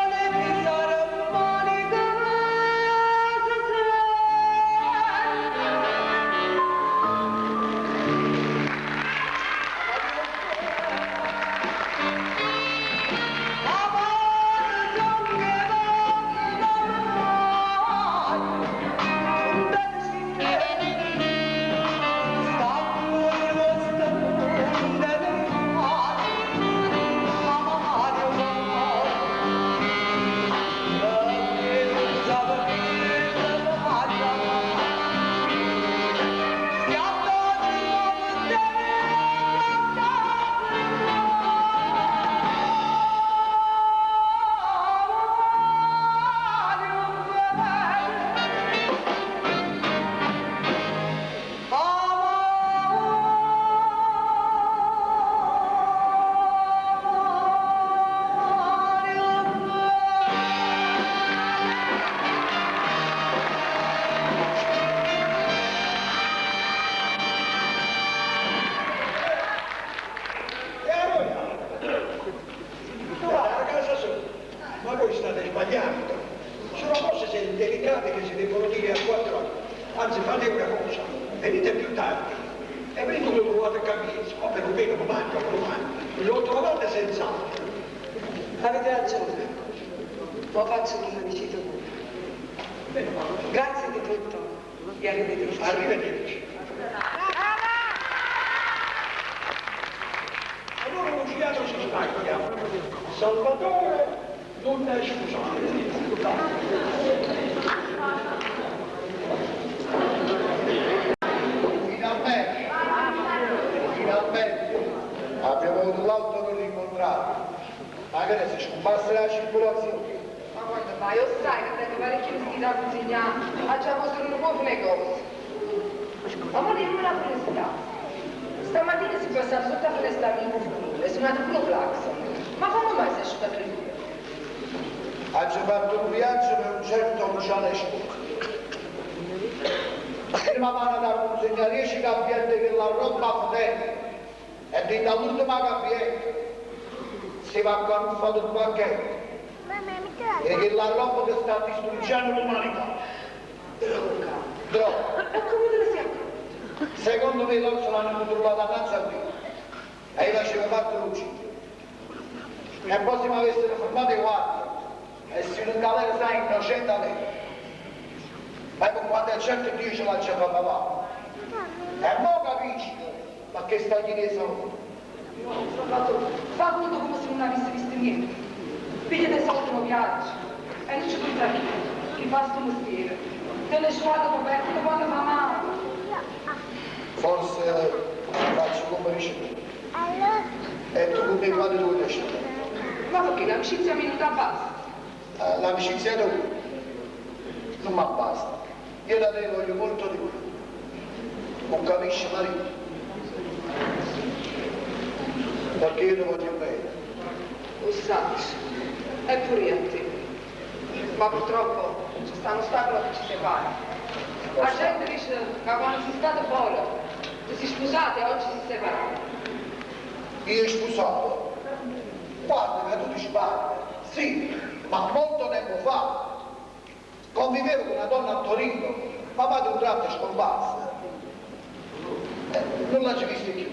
ne fissare armonica se Anzi, fate una cosa, venite più tardi e venite lo trovate cammino, o perlomeno domani o domani, lo trovate senz'altro. avete ragione, lo faccio come dici tu. Grazie di tutto e arrivederci. Arrivederci. Allora Luciano si sbaglia. Salvatore non è scusato. Finalmente abbiamo avuto l'auto per incontrare. Magari se scomparsa la circolazione. Ma guarda, ma io sai che tengo parecchio vestiti da consegnare, ha già mostrato un po' le cose. Ma volevo una curiosità. Stamattina si è passato sotto la finestra mia e è suonato pure un clacson. Ma come mai sei asciugato le due? Ha già fatto un viaggio per un certo Luciano Spuc. Prima mano da consegnare 10 campietti che la roba potente e di dall'ultima campietta si va con un foto di pacchetto e che la roba che sta distruggendo l'umanità. Droga. E come te ne sei accorto? Secondo me loro l'hanno trovata a Nazzareno e faceva fatto l'uccidere. E poi se mi avessero fermato i guardi e se un galera sai innocente a lei. Ma quando è certo Dio ce l'ha già papà. E mo capisci, ma che sta chiedendo? Fa tutto come se non avesse visto niente. Piglia del solito viaggio e non ci puoi sapere chi fa sto mestiere. Te le sguardo coperte quando fa male. Forse faccio come dici. E tu con te quando tu riesci? Ma perché l'amicizia minuta basta? L'amicizia è tua. Non mi basta. Io da te voglio molto di più. Non capisci Maria? Perché io ti voglio bene. Lo sai, eppure io a te. Ma purtroppo c'è sta un ostacolo che ci separa. La gente dice che quando si è stato fuori, che si scusate e oggi si separano. Io sposato. Guarda che tu ti sbagli. Sì, ma molto tempo fa convivevo con una donna a Torino, papà di un tratto è scomparsa. Non la ci vista più.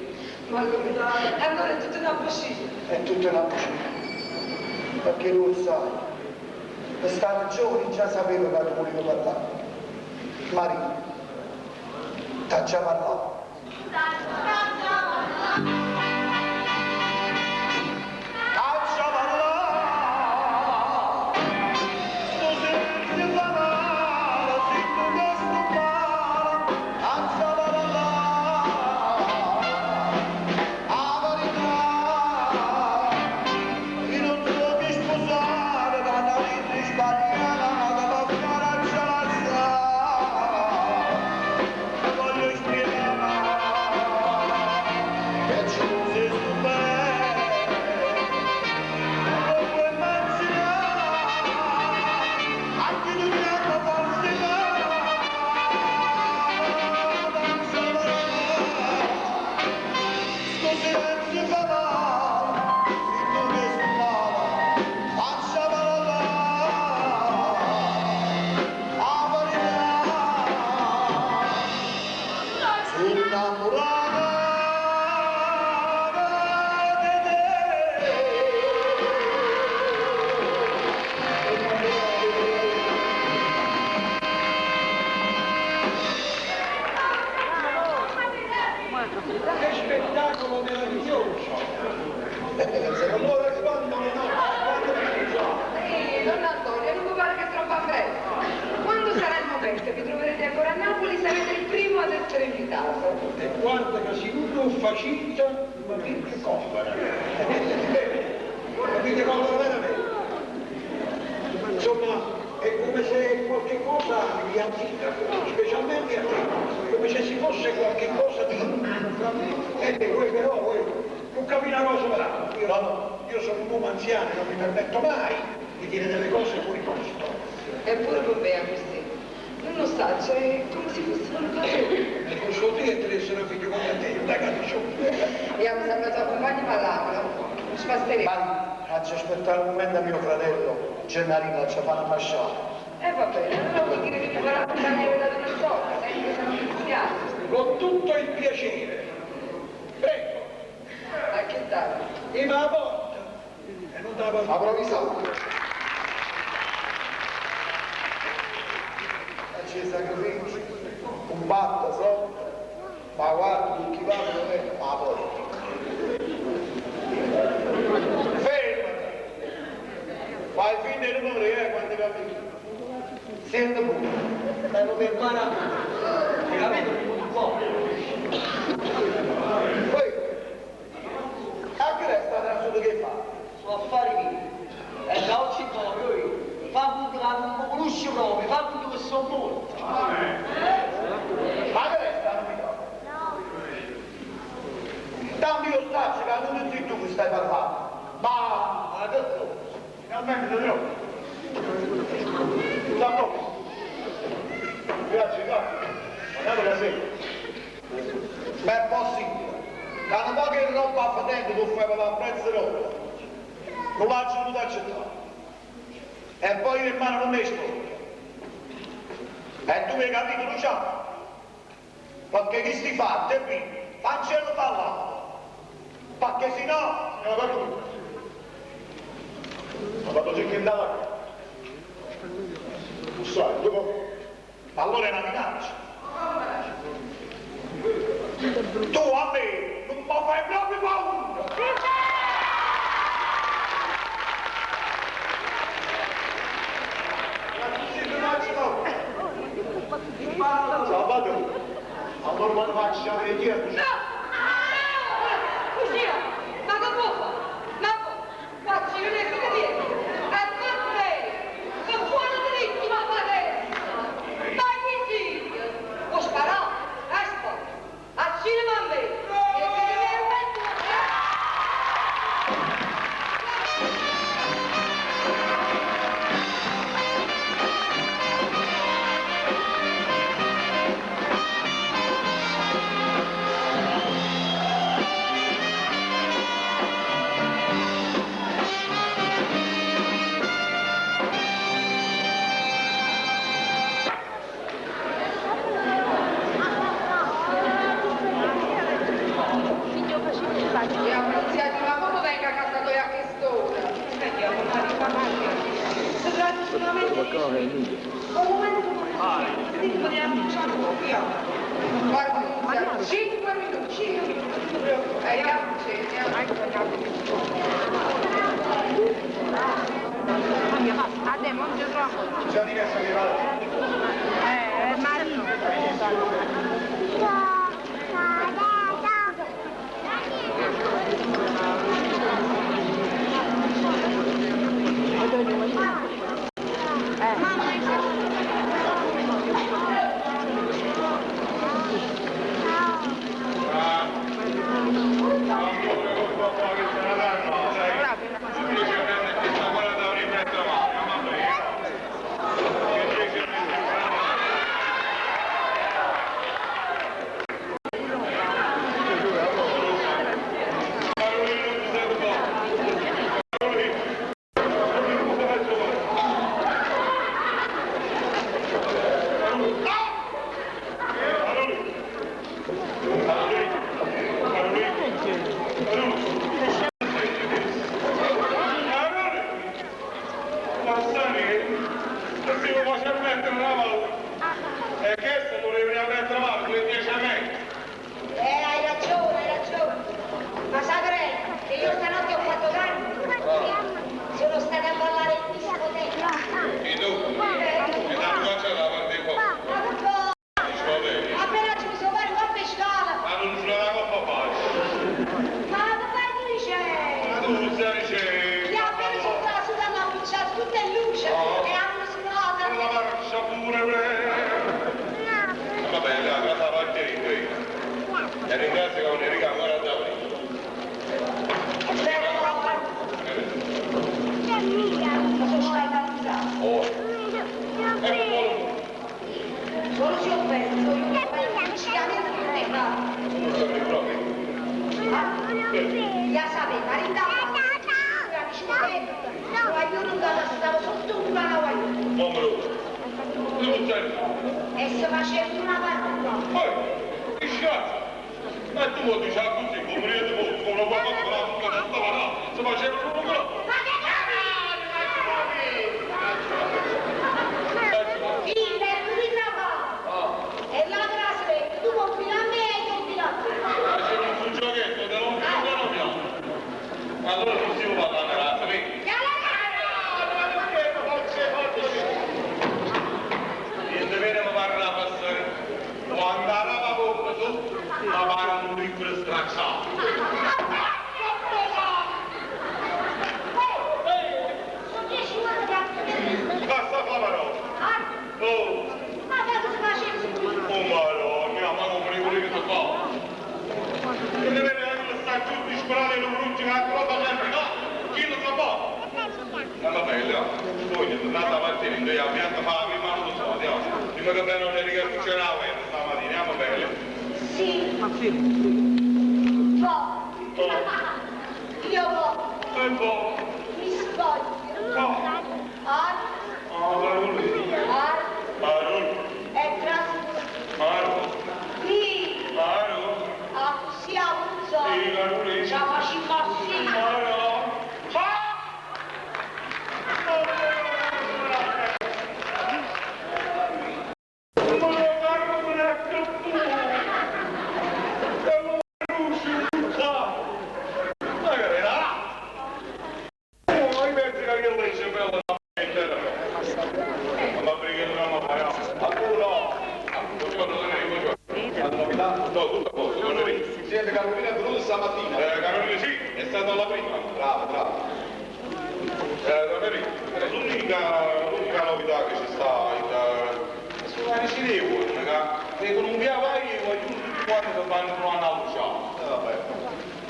Ma come? E allora è tutto una buscina. È tutta una bucina. Perché lui sai, per stare giovani già sapeva che tu volevo parlare. Maria, ti ha già parlato. Che spettacolo meraviglioso! Allora quando le Don Antonio, non mi pare che è troppo presto. Quando sarà il momento vi troverete ancora a Napoli, sarete il primo ad essere invitato. E guarda che si uno facita, ma che compara. Capite cosa veramente? Insomma, è come se qualche cosa vi antica, specialmente a te, come se ci fosse qualche cosa di... voi però, voi, non capi una cosa brava. Io sono un uomo anziano, non mi permetto mai di dire delle cose fuori posto. Eppure per me, Agostino. Non lo sa, cioè, come se fosse un padrone. E non so dire che essere un figlio come te, dai capisci? Abbiamo salvato la compagna Malacca, non ci basterebbe. Ma faccio aspettare un momento a mio fratello, Gennarino, ci fa una fasciata. Va bene, allora vuol dire che mi farà la compagnia della donna Sonia, sempre se non mi dispiace. Con tutto il piacere. Prego, Ma che dai? e va a porta. E non dava Ma provvisato. E c'è sacrificio, un batta sotto, ma guarda chi va non è, ma poi. Fermati! Sento pure, devo fermare a me. Hai capito un po'? Poi, anche lei sta transuto che fa? Sono affari miei. E da oggi in poi lui fa tutto che non conosce proprio, fa tutto che sono morto. Ma che resta non mi trovo? Tanto io staccio che non sei tu che stai parlando. Ma che cosa? Finalmente ti trovo. Da poco. Grazie, grazie. Andiamo da sera. Ma è possibile. Da un po' che roba a fatente tu fai per la prezzo roba. Non l'ha voluto accettare. E poi in mano non mi storia. E tu hai capito, Luciano? Perché chi sti fa, te prima, faccelo parlare. Perché se no, non va tutto. Ma quando c'è che andava, tu sai, dopo, allora è una minaccia. Tu a me non mi fai proprio paura. Salvatore, allora quando faccio la preghiera, tu Così, ma che può fare? Ma faccio io le figlie, e per me, che buono diritto ma fare? Dai figli, ho sparato, ecco, a cinema a me, e che mi permetto guarda, 5 minuti. Andiamo, non ci trovo. già diversa che vada. Marino. Noi, tornata mattina, noi abbiamo fatto la mano tutto, andiamo. Prima che abbiamo una riga funzionava, stamattina, andiamo bene. Sì. Io vo. E poi? Mi spoglio. Ar. E trascorso. Sì. Si avuto. Ci facci così. Siete Carolina Bruni stamattina? Carolina sì, è stata la prima. Bravo. L'unica novità che ci sta sono le cinesi, che con un via vai e vogliono tutti quanti che vanno a luce. Vabbè,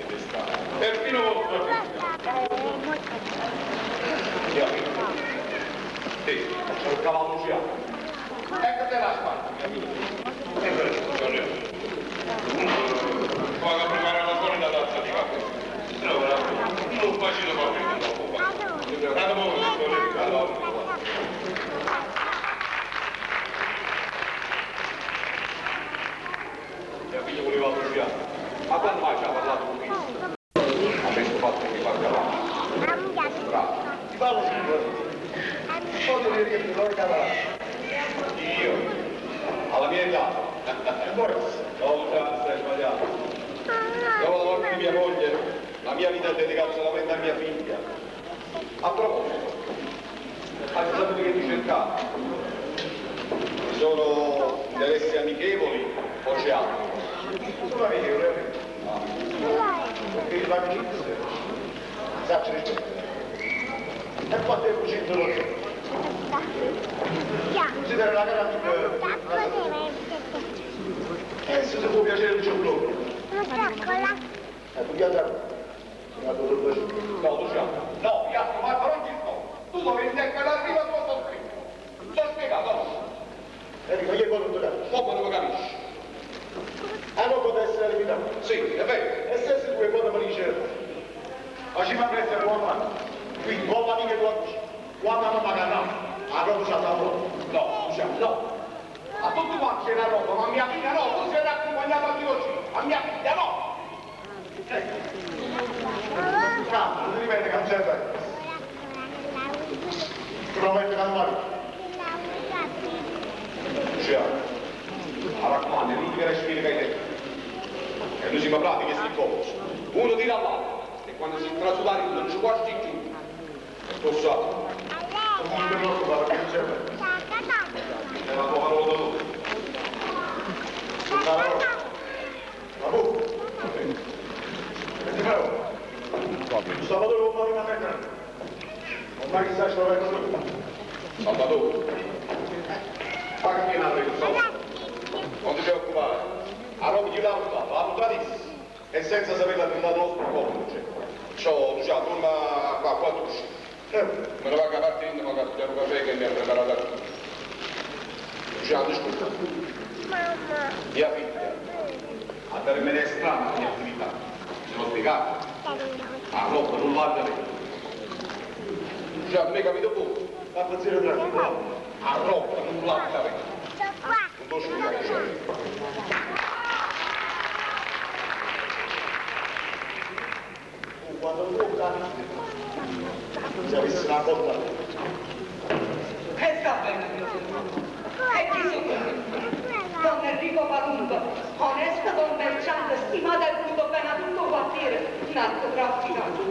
che sta. Perfino vostro sì, c'è il cavallo luciano. Ecco te la spalla. Poi a preparare la solita tazza di caffè. Allora, non facile proprio dopo. Guardate poco, mia figlia voleva Luciano. Ma quando mai ci ha parlato con lui? Ha questo fatto che mi fa cavare. Bravo. Ti parlo sicuro. Voglio dire che mi vuoi cavare. Io, alla mia età, no, già stai sbagliato. Dopo la morte di mia moglie, la mia vita è dedicata solamente a mia figlia. A proposito, hai saputo che mi cercate? Ci sono interessi amichevoli o c'è altro? Sono amichevoli. Perché la milizia sa rispetto. E quanto è uscito loro? Considera la cara e se ti può piacere il giorno tu gli andrai no, Luciano no, Iacco, ma non ci sto tu dovevi essere quella prima tua soffrita ti ho spiegato no? Enrico, io non ti capisci come non lo capisci? non può essere limitato Sì, è vero e se si può quando mi dice ma ci manca essere buon mano quindi buon amico e buon amico quando non magari a roba c'ha la roba no, Luciano, no a tutti quanti c'è la roba, ma a mia figlia no, tu sei accompagnato a Dio, a mia figlia no! Calma, non ti ripete che non c'è bene. Tu prometti che non muori? Luciano, ma raccomando, è l'unica respiro che hai detto. E noi siamo pratiche sti cose. Uno tira all'altro, e quando si trasudare non ci guardi più. È spossato. Non ti preoccupare perché non c'è bene. È la tua parola d'onore. La bocca. E ti prego. Salvatore può fare una meta. Non mai chissà ce l'avete tu. Salvatore. Paga piena la prego, Salvatore. Non ti preoccupare. A Roma gli l'hanno fatto, l'hanno tradito. E senza sapere la verità nostra, come c'è. Ciao, Luciano, torna qua tu usci. Me ne va a caparti in, ma capitano un caffè che mi ha preparato a tutti. Luciano, scusa. Mamma. Mia figlia, a termine è strana la mia attività. Ce l'ho spiegato. Ah, no, non guarda me. Luciano, mi hai capito tu? Fatto zero tranquillo. A roba, non guarda me. Non posso spiegare, Luciano. Quando tu cani, se avessi una cotta. E sta bene, e chi sono? Don Enrico Palumbo, onesto commerciante, stimato e voluto bene a tutto il quartiere, narcotrafficante.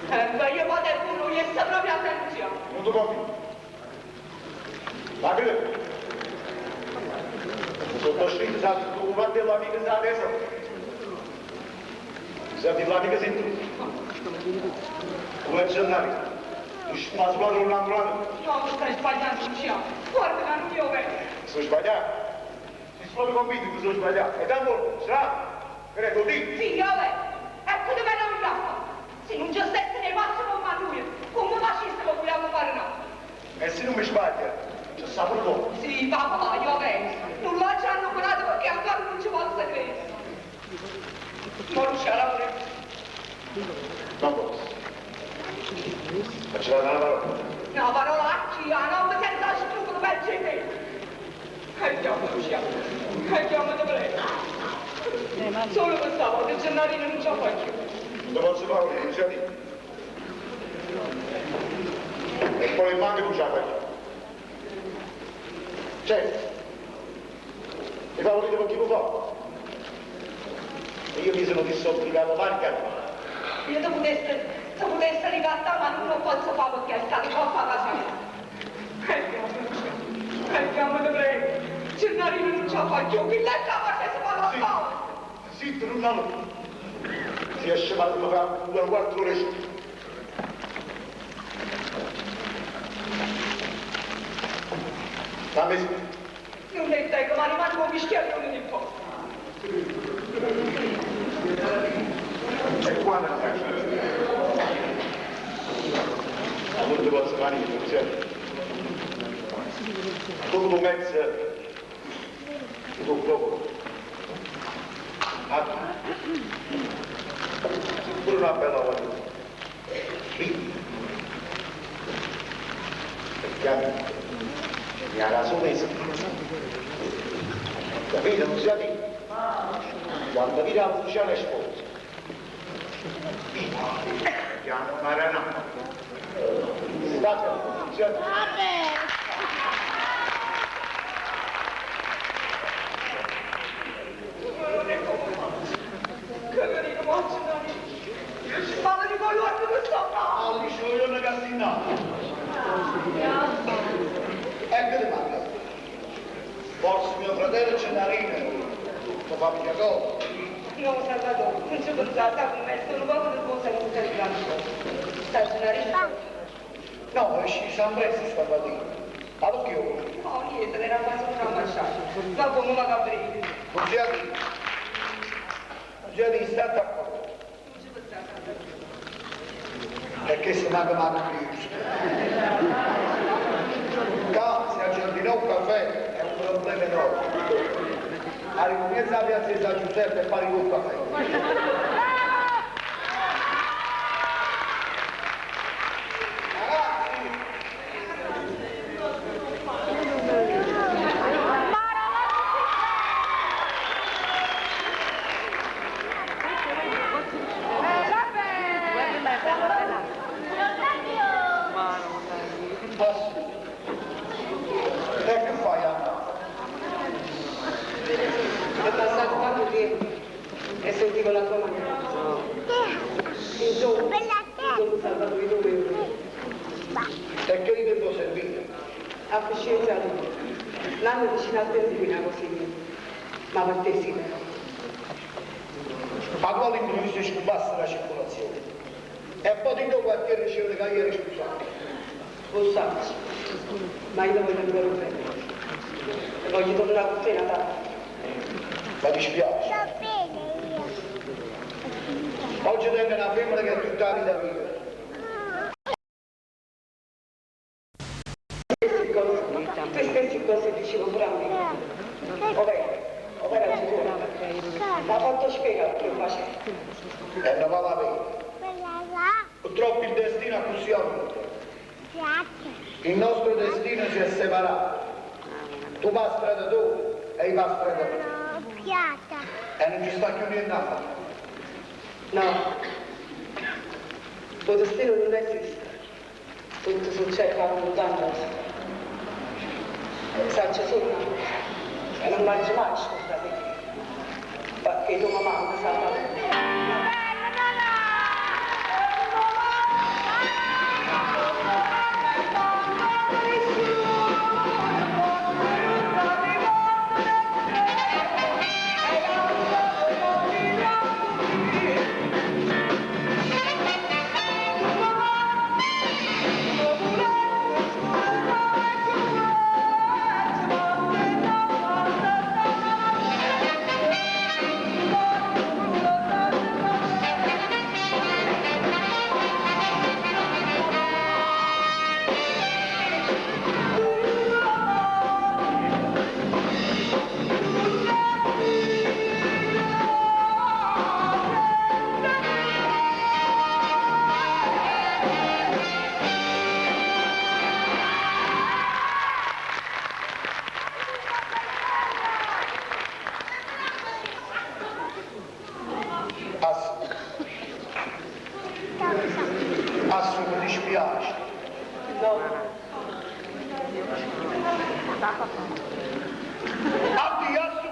E io vado e pure lui e sta proprio attenzione. Non ti capisco. Ma che? Sottoscritto, sa che tu guardi l'amica sa adesso. Sa l'amica sei tu. Come giornale? Tu stai sbagliando un altro anno? No, stai sbagliando, Luciano. Guarda che non io vedo. Sono sbagliato? Ti sono convinto che sono sbagliato. E da molto, sarà? Credo di. Sì, io vedo. Ecco dove non mi fa. Se non ci stesse nei passi con Manuia, come fascista lo vogliamo fare no? E se non mi sbaglio, c'è stato un po'. Sì, papà, io penso. Non l'ho già numerato perché ancora non ci posso credere. Ma non c'è la Non posso. Faccio la parola. No, parolaccia, non mi sento scrupolo peggio di te. Andiamo, Lucia. Andiamo, ti prego. Solo questa volta, Gennarino non ce la faccio. Non posso fare una iniziativa. E poi manca tu ce la fai. Certo. Mi fa volere con chi lo fa. E io mi sono dissobbligato manca. Io se potessi ricattare, ma non posso fare perché è stato troppo facile. Andiamo, ti prego. Gennarino non ce la faccio. Chi l'è capace se fa la fare? Zitto, non la si esce male come fa un quarto ore. Dammi su. Non ne tengo, ma rimango un mischiato di po'. E quando la faccio? Non ti posso fare in funzione. Tutto un mezzo tutto un poco. Pure una bella volta. Qui. Perché mi ha ragione. Capite? Non sia lì. Quando vira la funzione sposa. Chiamo Marana. State la funzione. Parla di quello che sto facendo. Oh, dicevo io una castina. Ecco le manca. Forse mio fratello Gennarino, tua famiglia cosa? No, Salvatore, non ci pensate a me, sono poco del buon salute di campo. Sta Gennarino? No, ci siamo presi stamattina. Ma perché io? No, niente, era quasi una masciata. Ma come una caprina. Non sia lì. Non sia lì, state a poco. Non ci pensate a me. Perché se manca più. Qua se aggiornino un caffè è un problema enorme. Arrivo in mezzo alla piazza di San Giuseppe e pari con un caffè. E sentivo la tua mano. Il giorno, Salvatore, dove ero? E che gli devo servire? A coscienza lui. L'anno vicino al Penzina così. Ma per te sì. Ma quale improvviso scubasse la circolazione? E poi di dopo qualche riceve che ieri scusate. Lo sai, ma io voglio ancora bene. E voglio tornare con te Natale. Mi dispiace. Oggi tengo una femmina che è tutta la vita mia. Queste stesse cose dicevo pure a me. Ovvero Gesù. Ma quanto spiega che faccio? E non vale la pena. Purtroppo il destino è così avuto. Il nostro destino si è separato. Tu vai strada tu e io vai strada tu. E non ci sta più niente a fare. No, il destino non esiste. Tutto succede quando danno. Saccio solo una cosa, e non mangio mai scordate perché tua mamma mi sa fare. Addio su!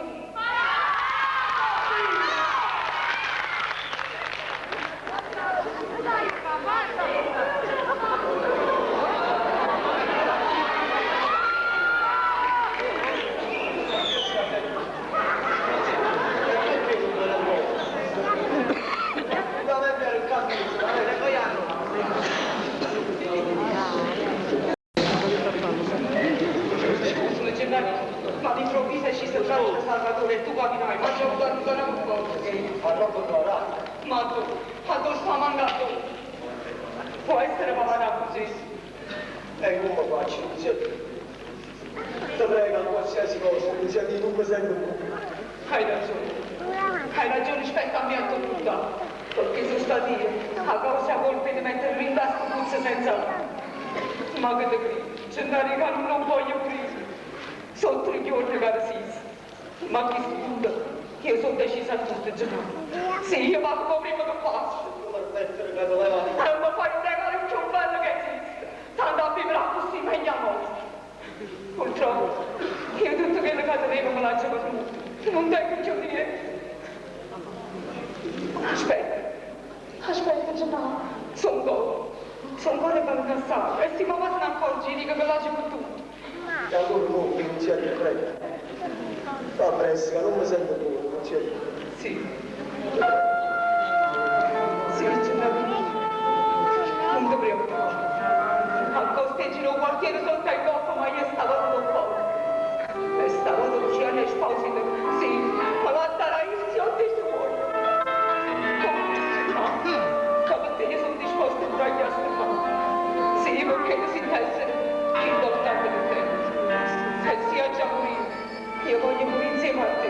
Ma all'improvviso ci si è trovato Salvatore e tu capirai, ma ci ho avuto un po'. Ma troppo no, Ma tu sta mangiando. Può essere papà così. e come faccio? Saprei che qualsiasi cosa, iniziativa non mi sento più. Hai ragione, aspetta a me a tutta. Perché sono stati a causa colpa di mettere in tasca puzze senza. Ma che te credi? C'è da che non voglio crisi. Sono 3 giorni che resisto. Ma chi studia? Io sono decisa a tutti i giorni. Sì, io vado prima che passo. Per mettere che lo levati. Non mi fai un regalo più bello che esiste. Tanto a vivere così meglio a noi. Purtroppo, io tutto quello che tenevo me l'ha giocato tutto. Non tengo più niente. Aspetta, Giovanni. Sono ancora cansato. E se mamma se ne accorge, dico che l'ha giocato tutto. E allora non iniziare a prendere. Fa presto, che non mi sento più, non c'è. Sì, Giovanni. Non ti preoccupare. Al costeggino quartiere sotto il dopo, ma io stavo tutto poco. E stavo dolce a esposito. Sì, ma la taraizione dei suoi. Come io sono disposta a fare questo fatto. Sì, perché si intesse importante per te. Se sia già morire, io voglio morire insieme a te.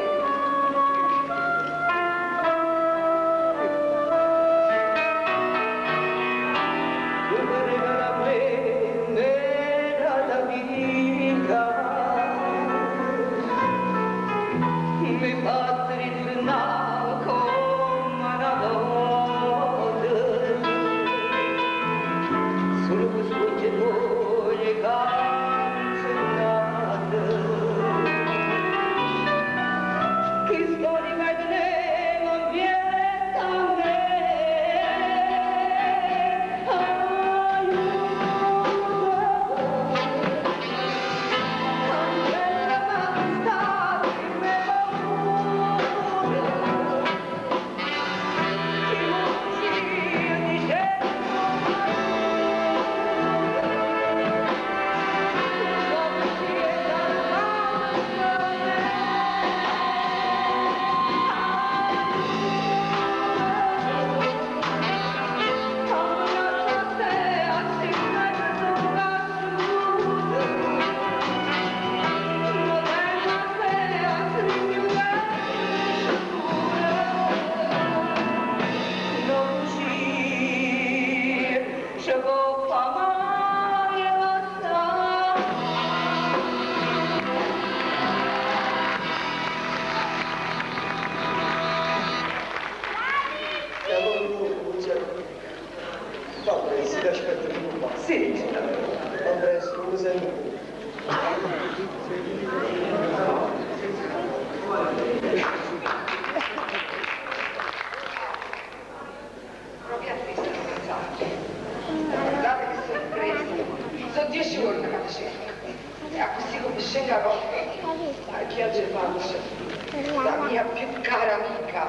La mia più cara amica.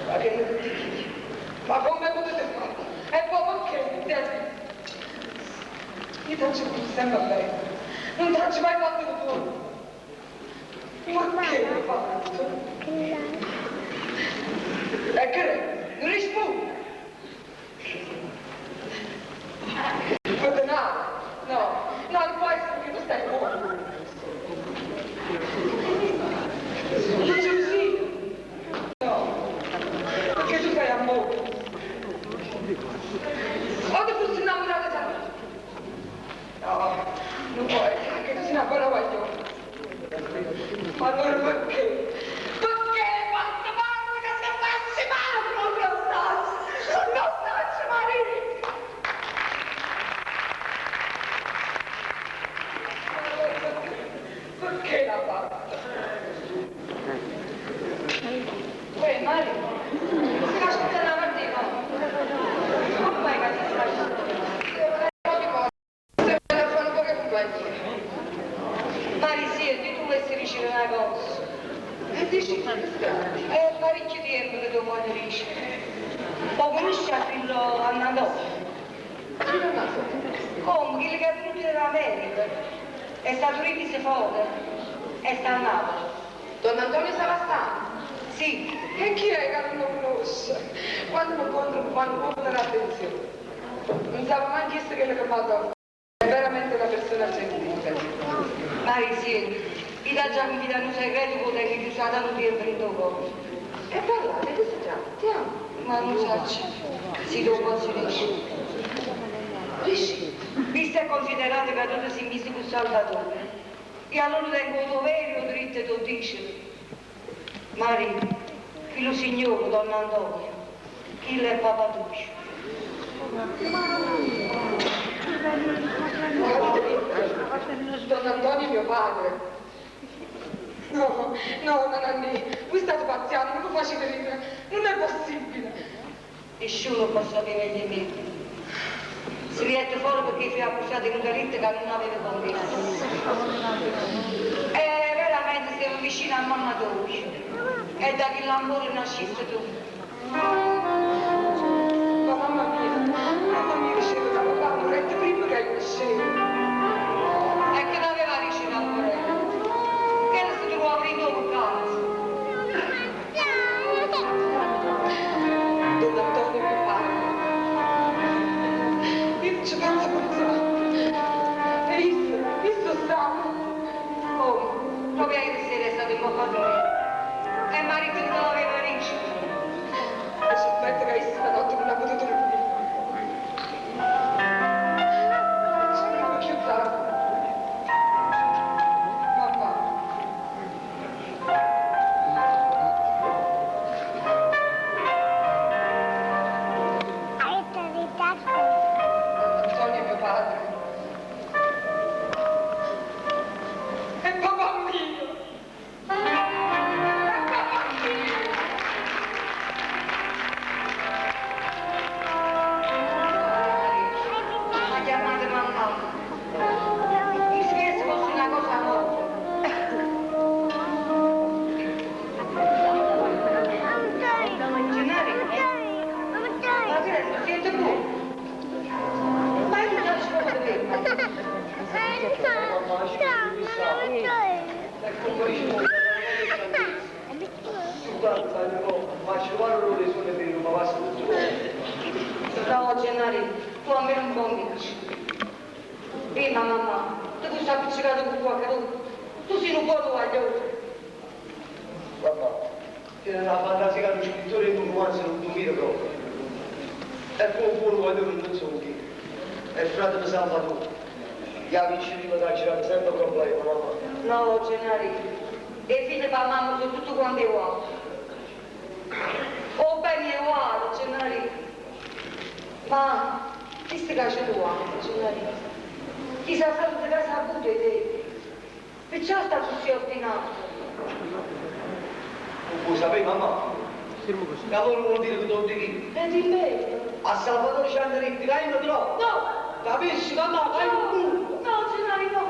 Ma che non ti chiedi? Ma come potete fare? E poi perché? Io ti faccio sempre bene. Non ti faccio mai fatto tu. Ma che hai fatto? E che? Non rispondi. No, non può essere che tu stai buono. Giusì! No, che tu fai amore? Quando fossi innamorata da me? No, non può essere che tu sia ancora guaglione. Ma allora perché? Perché quanto male che se passi male non stacci marito! Uè, Mario, si lascia stare la partita. Come fai che ti lasci? Se me la fanno poche compagnie. Mari, senti, tu vuoi ricevere una cosa? E dici, È parecchio tempo che tu vuoi ricevere. Ho conosciuto a figlio Annandò. chi non ha? Come? Quello che è venuto dall'America. È stato rivisto fuori. È stato a Napoli. Don Antonio Savastano. Sì. E chi è che non lo conosce? Quando mi incontro mi fanno molta l'attenzione. Non sapevo mai chiesto che l'ho chiamato. È veramente una persona gentile. Mari, senti, ti dà già un un segreto che hai chiuso da tanto tempo in tuo corpo. E parlate, che si chiama? Ti amo. Ma non so, si dopo si dice. Dici? Visto e considerato che tu sei messo con Salvatore, e allora tengo il dovere o diritto di dire. Mari, figlio signore, donna Antonio, chi è papà tuo? Don Antonio è mio padre. No, Nanni, voi state pazziando, non lo facete ridere, non è possibile. Nessuno può sapere meglio di me. Si viene fuori perché si è accusato in un delitto che non aveva commesso. E veramente siamo vicini a mamma tua. E da che l'amore nasciste tu. Ma mamma mia, ricevuto da papà, vorrete prima che io nascevo. E che l'aveva ricevuto ancora? Che non si trovava in tuo casa. Don Antonio mio padre. Io non ci penso pensare. E visto stato. Come? Proprio ieri sera è stato in bocca a me. E marito non aveva ricevuto. E sospetto che essa stanotte non ha potuto dormire. Ci sono più tardi. Mamma. Antonio è mio padre. E papà mio. E papà mio. Ma chiamate mamma. Mi scherzo fosse una cosa morta. Gennari? Ma che è? Siete voi? Ma io non ci posso vedere. No, Gennari, tu a me non convinci. Prima, mamma, tu sei appiccicato con tua caduta. Tu sei un po' guaglioso. Papà, tiene la fantasia di scrittore in un romanzo non tu mira proprio. E poi un buon guaglione non so chi. E il fratello Salvatore. Gli amici prima da girare sempre problema, mamma. No, Gennari, e figli per mamma sono tutto quanto uguali. O bene è uguale, Gennari. Ma chi si caccia tua, Gennari? Chissà se ti casa avuto te. Perciò sta così ordinato. Non puoi sapere, mamma? E allora vuol dire che non ti chi? E di me? A Salvatore ci hanno ritirato in troppo. No! Capisci, mamma? Fai un punto. No, Gennari, no!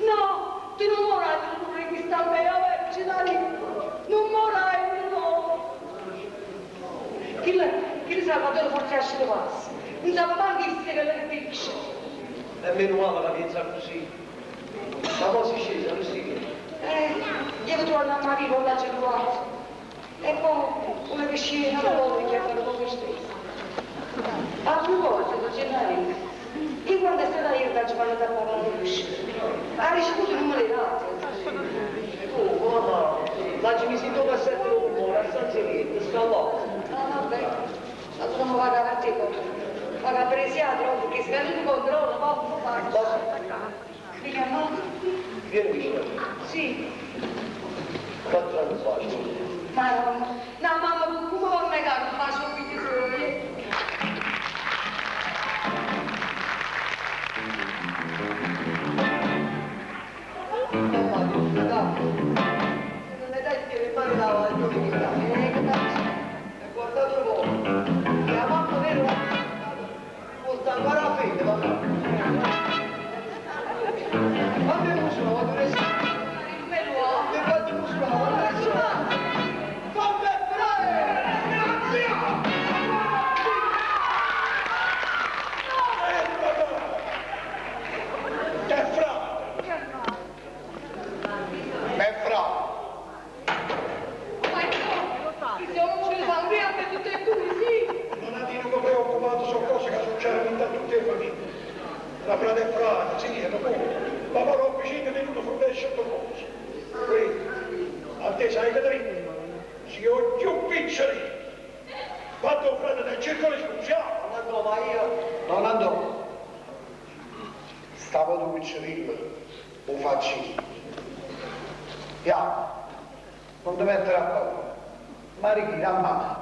No! Tu non morai per non riconquistare me, Gennari! Non morai, no! Chi Salvatore forse esce da passo? Non sapeva manco che le dice. E meno male che pensa così. Ma poi si scesa, non si vede. Io torno a Maria con la genuata. E poi una piscina fuori che fanno come stesso. A proposito, Gennari, io quando è stata io che ci fanno da parlare di piscina, ha ricevuto il numero di date. Oh, mamma, la mi si tocca a 7 rumore, a San Severo, sta là. Ah, vabbè, allora non vado avanti con te. Vado a presiare troppo, perché se viene un controllo, poi non faccio. Figlia, no? Vieni vicino. Sì. 4 anni fa, ci Madonna, no, mamma, come vuoi negare un bacio a figlio solo? Mamma, Andiamo su, dove sei? Che fatto su, dove sei? Fammi la frate e frate, sì, è dopo. Ma poi ho vicino tenuto sul descio sottoposto. Qui, a te sai che dritto, si ho più piccoli. Fatto un frate del circolo esclusione. Non andò, ma io non andò. Stavo due piccerino, un faccino. Ya, non ti mettere a paura. Marichi, la mamma.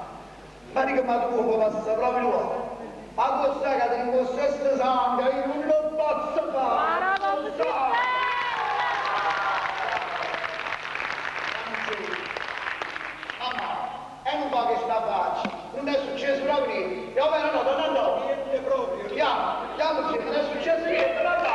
Marichi, ma tu puoi passare proprio l'uomo. Ma questa che ti posso essere sangue, io non lo posso fare. Anzi, mamma, e non fa che sta faccia. Non è successo proprio niente. Io vero no, non andò. Niente proprio. Andiamoci, non è successo niente, non andò.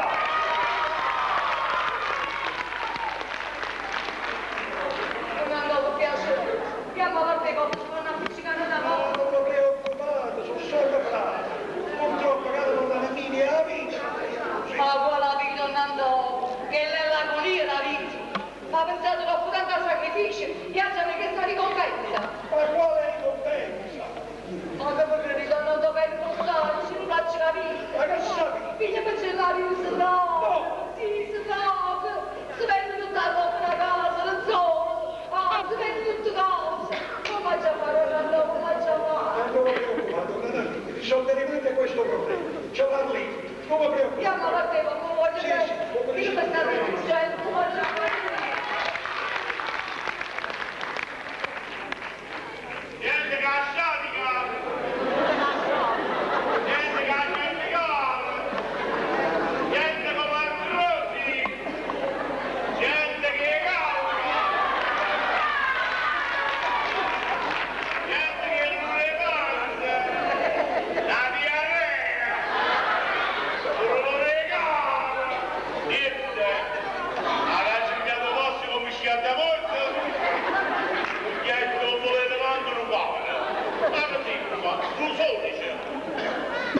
Non andò, piace. Chiama la te con una piccina da No, non lo preoccupate, sono solo frate. Purtroppo cade con la mini a vita. Ma quella vita non andò, che è l'agonia la vita. Ma pensate dopo tanto sacrificio, piacciono che sta ricompensa. Ma quale ricompensa? Ma che voi credete che non dovete portare, ci non faccio la vita. Ma che sapi? Figlia per cellare un no. Sì, no, si vende tutta la roba da casa, non so. Ah, si vende tutte cose. Non faccio a fare una roba, non faccio a fare. Non mi preoccupate, risolverete questo problema. Ce parli, non mi preoccupate. Chiama la te, ma non voglio Sì, bene. sì, Io mi state dicendo, non voglio bene. Niente che asciatica! Niente che asciatica! Niente come artrosi! Gente che causa! Gente che non le passa! La diarrea! Solo regalo! Niente! Alla cimmiato vostro come sciatta morto! Un ghiaccio non volete quando non vale! Ma non dico, ma tu solo dice!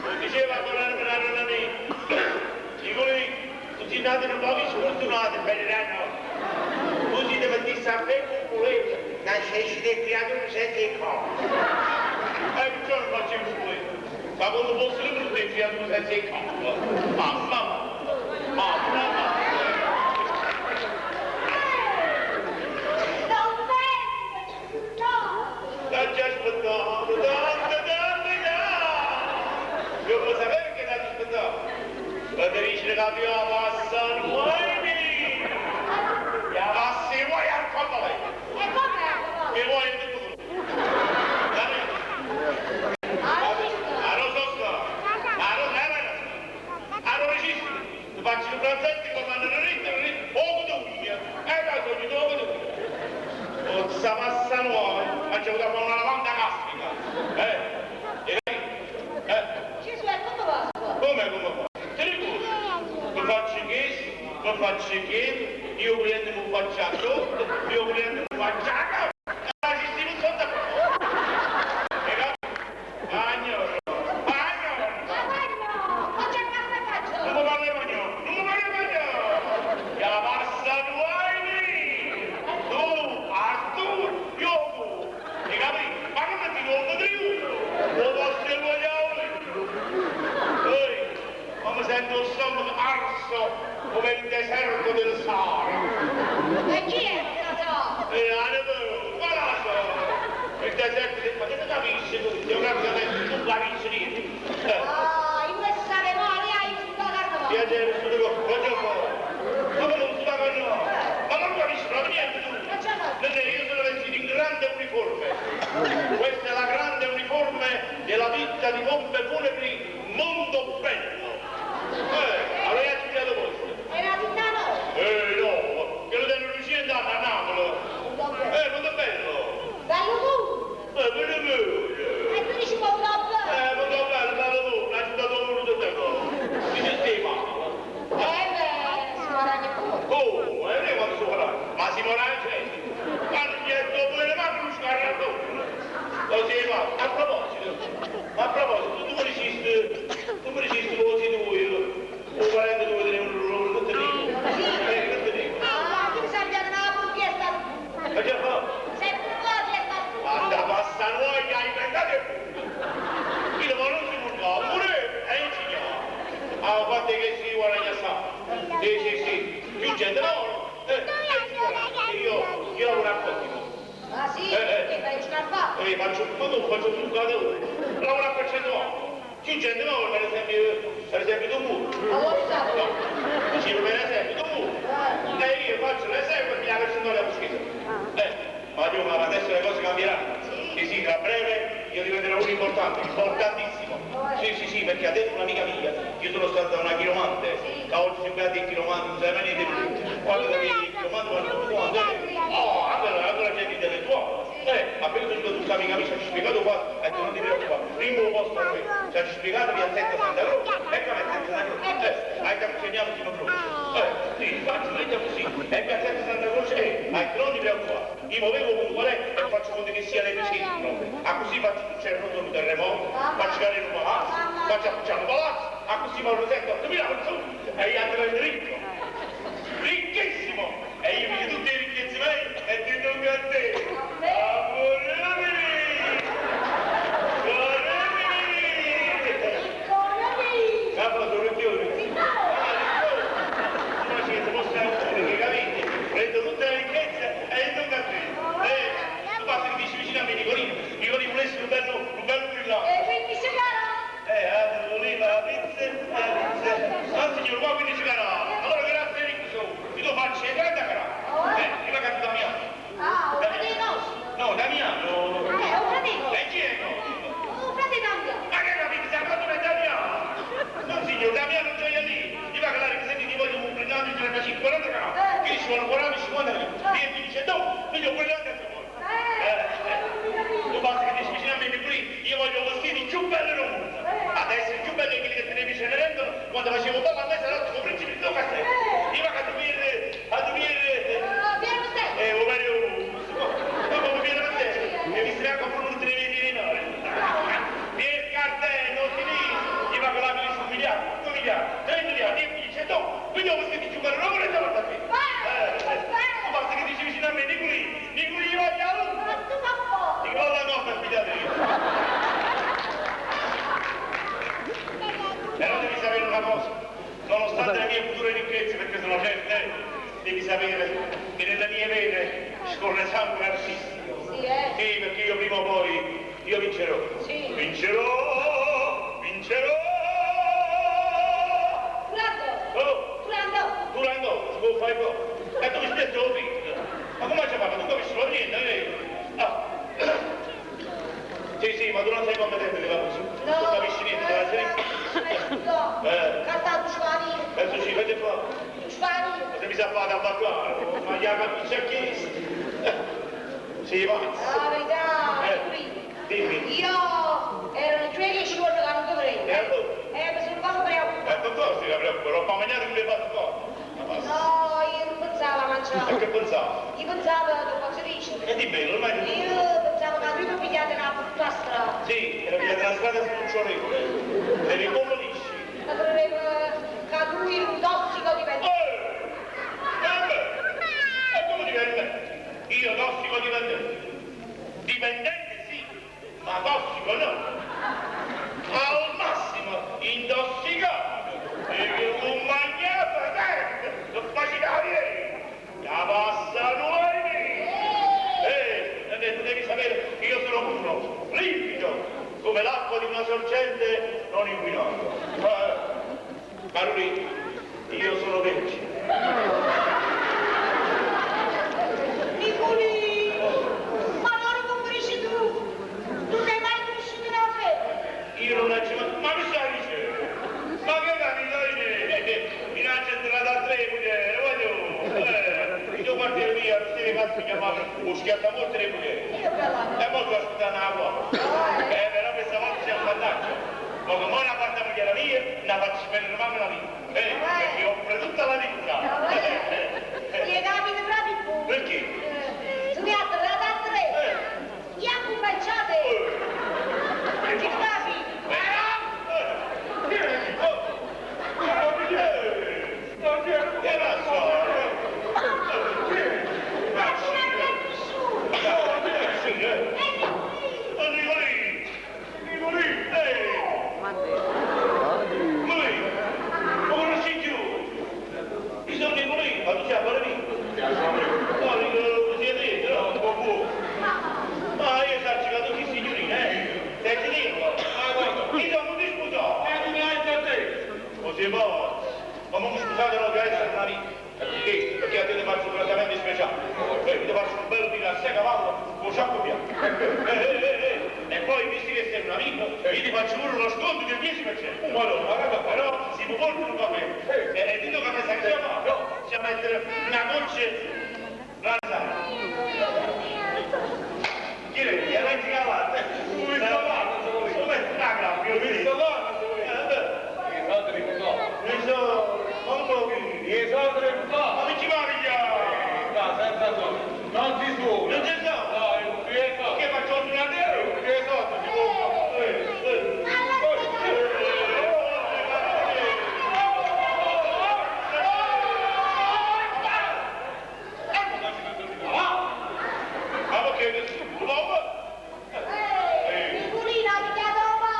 Lo diceva con la mia! Dico lì, tutti nati non pochi sfortunati, beniranno! Così deve dire sapere con volete! Nascesci del creatore senza il corpo! Perciò non faccio il volete! Ma quando fosse il brutto il creatore senza il corpo! Mamma! Sta già aspettando, io può sapere che sta aspettando. Quando dice che abbiamo passato uomini, passi vuoi al favore. Che vuoi in tutto? Allora registro, ti faccio un pranzetto come hanno ritto, poco d'uglia, la sogno poco d'uglia. Questa massa nuova, facciamo da fare una lavanda castrica, Gesù, è come va? Come va? Te ne dico, mi faccio questo, mi faccio quello, io volendo mi faccio a sotto, io volendo mi faccio a capo, e la sistema sotto a capo. E capo? Bagnolo, bagnolo! Ma c'è che faccio? Non mi parli bagnolo, non mi parli bagnolo! Ya passa duaini! Tu, Artur, io tu! E capi? Ma non ti devo vedere lo posso vogliare! Poi, come sento il stomaco arso come il deserto del Sahara! E chi è che la so? E la guadagni fuori. Oh, ma non è quanto sto parlando, ma si muore la gente. Quando gli è dopo le mani non scarra a dopo. Così va, a proposito, tu mi dicesti così tu, o parente tu vedere un ruolo, non te dico. Non te dico. Ah, chi mi sa piano una burchiesta? Ma già fa? Sempre un po' di sta. Anda, passa noi, hai inventato il punto. Io non si può, pure è ingegnere. Ah, guarda che si guadagna sa. Sì, più gente no. Io lavoro a Cosimo. Ah sì? Che fai un scarpato? Faccio un bucatore. Lavoro a 100 più gente no, per esempio tu mu. Allora stato? No, dicevo per esempio tu mu. E io faccio l'esempio e mi la percentuale a uscita. Ma Dio, ma adesso le cose cambieranno. Sì, tra breve io diventerò uno importante, importantissimo. Sì, perché adesso un'amica mia, io sono stata da una chiromante, che oggi si guarda il chiromante, non sai mai niente. Quando il chiromante va tutto quanto, allora c'è l'intellettuale. Appena tu questa amica mia ci ha spiegato qua, e tu non ti preoccupare, primo posto a me, ci ha spiegato Piazzetta Santa Croce, ecco Piazzetta Santa Croce, hai insegnato Tino Croce. Sì, infatti, detto così, è Piazzetta Santa Croce, non ti preoccupare, io muovevo con qual è e faccio conto che sia le vicine, a così faccio c'è il rotondo terremoto, faccio cadere un palazzo, faccio appicciare un palazzo, a così mi presento 8.000 persone, e io andrò ricco, ricchissimo, e io mi dico tutti i ricchezzi miei e ti tocca a te. Capo d'orecchione. Ma ci si può stare che capite? Prendo tutta la ricchezza e tocca a te. Tu passi che dici vicino a me, Nicolino volessi un bello brillante. E quindi si farà? Voleva la pizza. Ah, signor, qua quindi si farà. Allora grazie Ricco, io lo faccio e 30 gradi. Prima che ti Damiano. Ah, un fratino. No, Damiano. Un fratino. E chi è no? Un fratino. Ma che capite, sta cosa è Damiano? No, signor, Damiano non c'è lì. Gli va che la ripresenti di voi un brillante di 35, 40 gradi. Che ci vuole 40, 50 gradi. E mi dice, no, io brillante a te vuoi. Tu basta che dici vicino a me qui, io voglio vestiti più belli del mondo. Adesso i più belli quelli che tenevi Cenerentola, quando facevo papà a me sarà il principe di Castello. Io va a dormire. Vieni te. Come viene a te? E mi stai a confrontare di minore. Vieni cartello, si dice. Io va con la mia su 1 miliardo, 2 miliardi, 3 miliardi, e mi dice no, quindi ho vestiti più belli, non volete guardare qui. Tu basta che dici vicino a me, di qui io voglio a lungo. Ma tu fa po'. Dico la notte, figliate io. Però devi sapere una cosa, nonostante le mie future ricchezze, perché sono certe, devi sapere che nelle mie vene scorre sangue artistico. Sì, Sì, perché io prima o poi, io vincerò. Sì. Vincerò! Durando, si può fare poco. E tu mi spieghi lo figlio. Ma come ci parla? Tu capisci lo niente, Sì, ma tu non sei competente di fare così. No. Tu capisci niente, la serie. No. Cartato spanino. Adesso ci fate fare. Spanino. Se mi sa fare da baccare, ma gli ha capisci a chiesto. Sì, va. La verità, Dimmi. io erano 10 giorni che non dovrei. E allora? Mi sono fatto preoccupare. Per cosa si preoccupa? L'ho mangiato che mi hai fatto cosa? No, io non pensavo a mangiare. E che pensavo? Io pensavo che posso dire. E di bello, ormai di Io pensavo che prima pigliate una brutta strada. Sì, era via della strada spucciolevole. Devi come lisci. Ma credevo che lui era un tossico dipendente. E come dipendente? Io tossico dipendente. Dipendente sì, ma tossico no. Al massimo intossicato. E un mangiato non faceva ieri. La passano devi sapere che io sono puro, limpido, come l'acqua di una sorgente non inquinata. Carolina, io sono vergine. Nicolino, ma non lo comprisci tu? Tu sei mai conosciuto una fede? Io non ho ma mi stai dicendo? Ma che capito? Mi ha centrato a 3 mugliere, voglio. Il tuo quartiere mio, non si vede che chiamava un schiattamolte le mugliere. E molto aspettano la qua. Però questa volta c'è un vantaggio. Ma come una quarta mugliere mia, la faccio spendere mamma la vita. Perché offre tutta la vita. sono che volete, ma tu sei a fare vinto. No, dico, si è detto, no? Un po' buono. Ma io so giocato chi signorina, Senti, dico, io non mi sposò. tu mi hai già detto. Così poi, ma non mi scusate, non deve essere una vita. Perché a te ti faccio un trattamento speciale. Ti faccio un bel vino a 6 cavallo con sciacco bianco. E poi, visto che sei un amico, io ti faccio pure uno sconto del 10%. Però si può portare un caffè. E dito che mi sai che c'è a mettere una goccia rasata. Chi è? Chi è? Non ti cavate? Come sta là? Come sta graffio? Come sta là? Che soldi mi può? Mi sono... non so che... Che soldi mi può? Ma mi ci va via? No, senza soldi. Non si suona. Non ci sono? No, è un pieto. Che faccio ordinatore? È un pieto, si può... Figurina, ti chiedo un po'!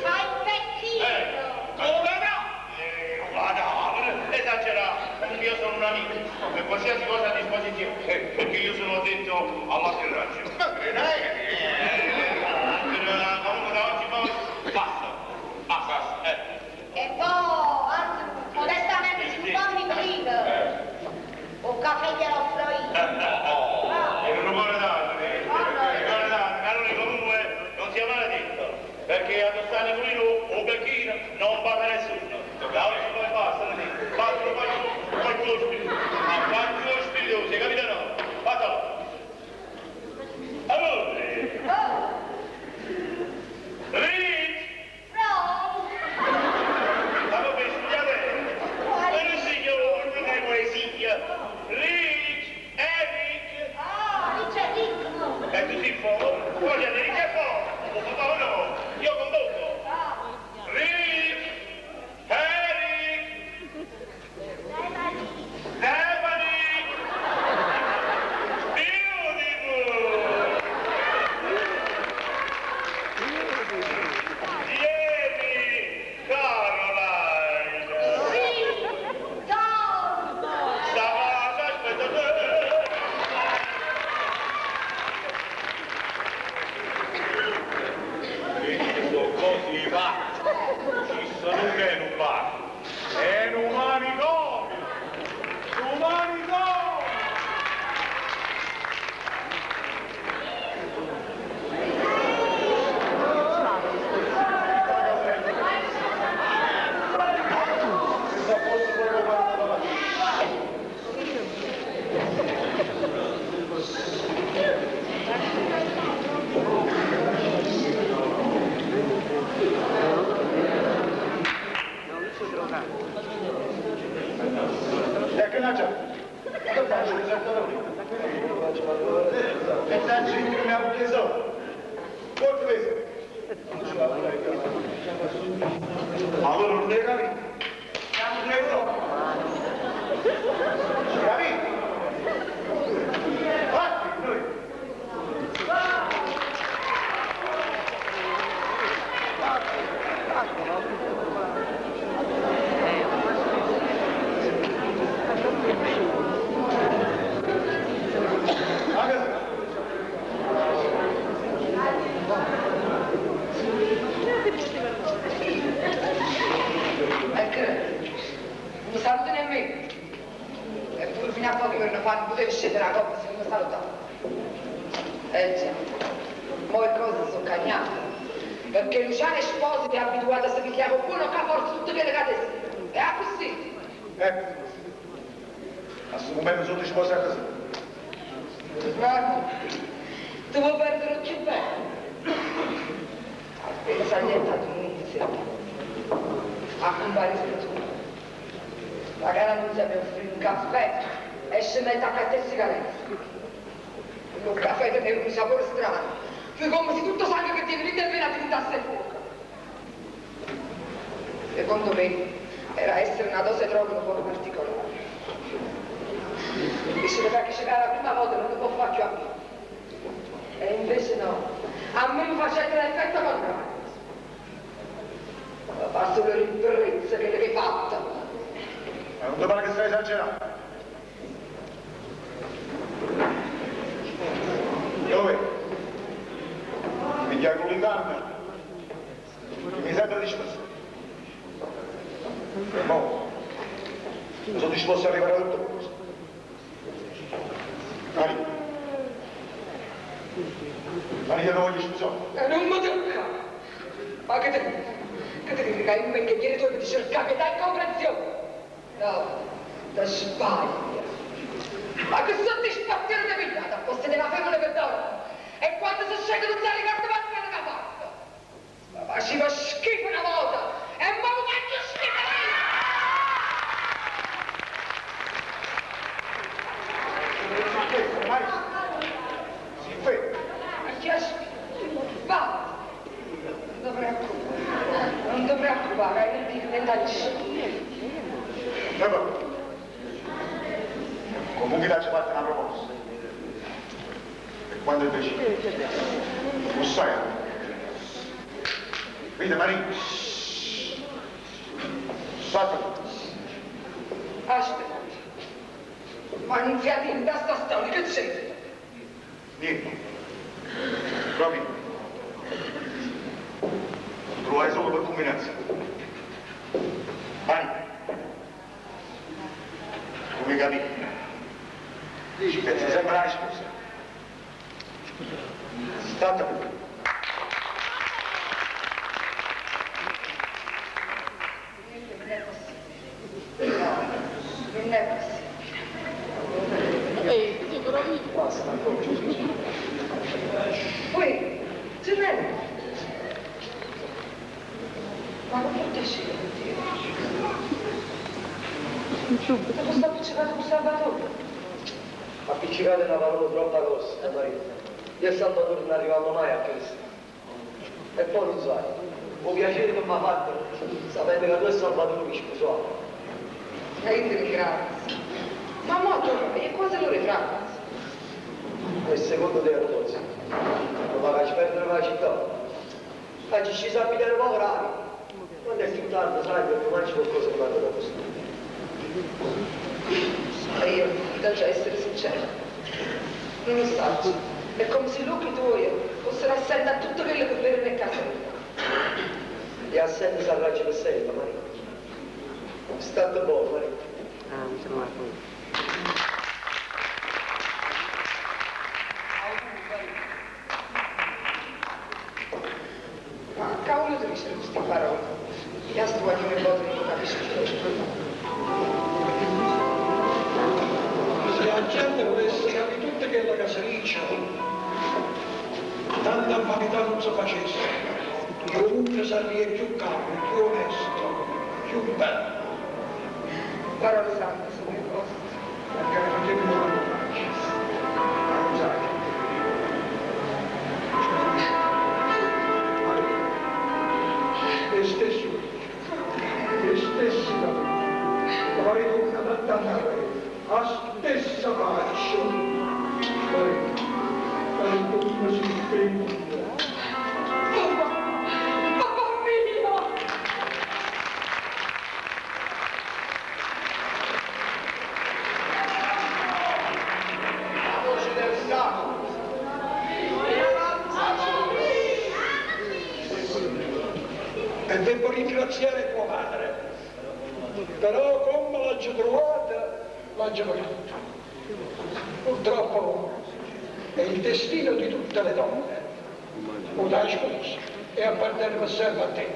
Fai il vecchino! Io sono un amico, per qualsiasi cosa a disposizione, perché io sono addetto all'atterraggio. Comunque da oggi poi basta. E poi, anzi, modestamente si può venire! Un caffè glielo offro io! E non vuole dare, allora comunque non sia maledetto, perché a Tostani Pulino o Becchino non parla nessuno. Da oggi poi basta, fatto lo spirito, hai capito no? Fatelo. Allora, Rich! Stavo per studiare. Ma non signore, non è poesia. Rich, Eric. E tu sei fuori? Voglio Eric è fuori. Ma no, io con dopo. Rich, Eric. Stephanie. Beautiful. Vieni, Caroline. Stava, aspetta te. Così va, ci sono che non va, è un manicomio, un manicomio! Che non c'è? Che faccio? E tanto che mi ha preso. Forse questo. Allora non devi capire. Siamo preso. Capito? Fatti noi. Non mi saluti nemmeno. Eppure fino a pochi giorni fa non potevi scendere la coppa se non mi salutavo. Già, mo le cose sono cagnate. Perché Luciano Esposito è abituato a se picchiare con buono che forza tutte quelle cadesse. E ha così. A questo momento sono sposato così. Guarda, tu vuoi perdere il più bello. Appena annientato un'inizio. A comparire tu. La cara non si aveva offrito un caffè e scendete a cattare sigarette. Un caffè teneva un sapore strano. Fu come se tutto sangue che ti è venuto appena diventasse fuoco. Secondo me era essere una dose di droga un po' particolare. Dice perché c'era la prima volta non lo può fare più a me. E invece no, a me mi faceva l'effetto contrario. Ma fa solo l'imperezza che l'hai fatta. non ti pare che stai esagerando? Dove? Mi chiama con l'inganno? Mi sembra disposto. No. Non sono disposto a arrivare a tutto questo. Mari. Mari, io non voglio scusare. Non mi tocca. Ma che te dici che in me che viene tu e mi cerca che dai comprensione? No, da sbaglia. Ma che soddisfazione di vita, da posto della femmina per donna. E quando si scende non si ricorda mai quello che ha fatto. Ma faceva schifo una volta e ma lo faccio schifo io. Mari. Si ferma. Ma che va. Non ti preoccupare, non ti diventare. Comunque dacci parte una proposta. E quando invece non sai. Vedi Maria. State. Aspetta. Ma non fiati da sta storia, che c'è? Niente. Proprio. Trovai solo per combinazione. Vai. Come capisci? Ci pensi sempre alla risposta. State. Non è possibile. Basta, Poi, Gianello. Ma non può essere. Dopo sta appiccicato con Salvatore. Appiccicate una parola troppo grossa, Maria. Io e Salvatore non arriviamo mai a questo. E poi non sai, un piacere che mi ha fatto, sapendo che tu e Salvatore mi sposate. E io ti ringrazio. Ma mo tu, e cosa lo ringrazio? E secondo te, Rodozzi, non mi faccio perdere la città. Ma ci si abitare lavorare. Quando è più tardi, sai, per domani qualcosa che vado da questo. E io, da già essere sincera, non lo so. È come se l'occhio tuoi fossero assenti a tutto quello che vede nel casa mia. E assente si arrangia per sempre, Maria. State buono, Maria. Ma cavolo tu dici queste parole? Io sto guardando le cose che non capisco più. Se la gente volesse capire tutte che la casariccia, tanta vanità non si facesse. Comunque sarebbe più calmo, più onesto, più bello. Parole sante sono le cose. Perché ne facciamo una e stesso, poi torna da andare, a stessa pace, poi tutto si impegna. E devo ringraziare tua madre, però come l'ho trovata, l'ho pagata. Purtroppo è il destino di tutte le donne. O dai scusa e appartiene sempre a te.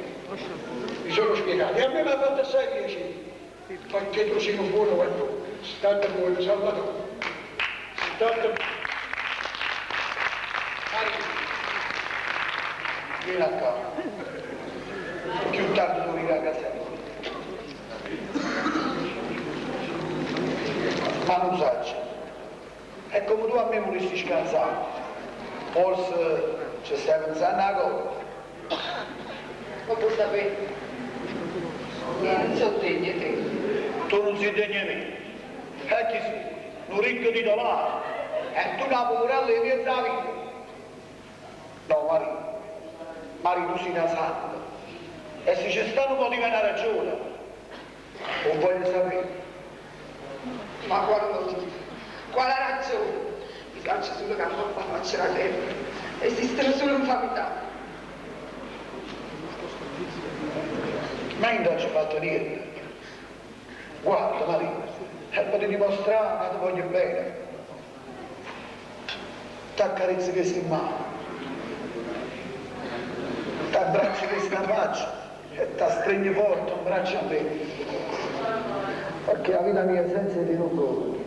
Mi sono spiegato e a me mi ha fatto assai piacere, perché tu sei un buono uomo. State buono, Salvatore. State buono. Vieni a casa. Più tardi morirà a casa mia. Ma non sacci. È come tu a me volessi scansare. Forse ci stai pensando a cosa. Ma puoi sapere? Io non so degno di te. Tu non sei degno di me. E chi sei? Un ricco di dolare. E tu una poverella di mezza vita. No, Mari, tu sei una santa. E se c'è stato un motivo e una ragione, non voglio sapere. Ma quale motivo? Quale ragione? Mi faccio solo campo qua, faccio la terra. Esistono solo infamità. Ma io non ci ho fatto niente. Guarda Maria, è per dimostrare che ti voglio bene. Ti accarezzi questa in mano, ti abbracci questa faccia e ti stringi forte un braccio a me. Perché la vita mia senza di non corre.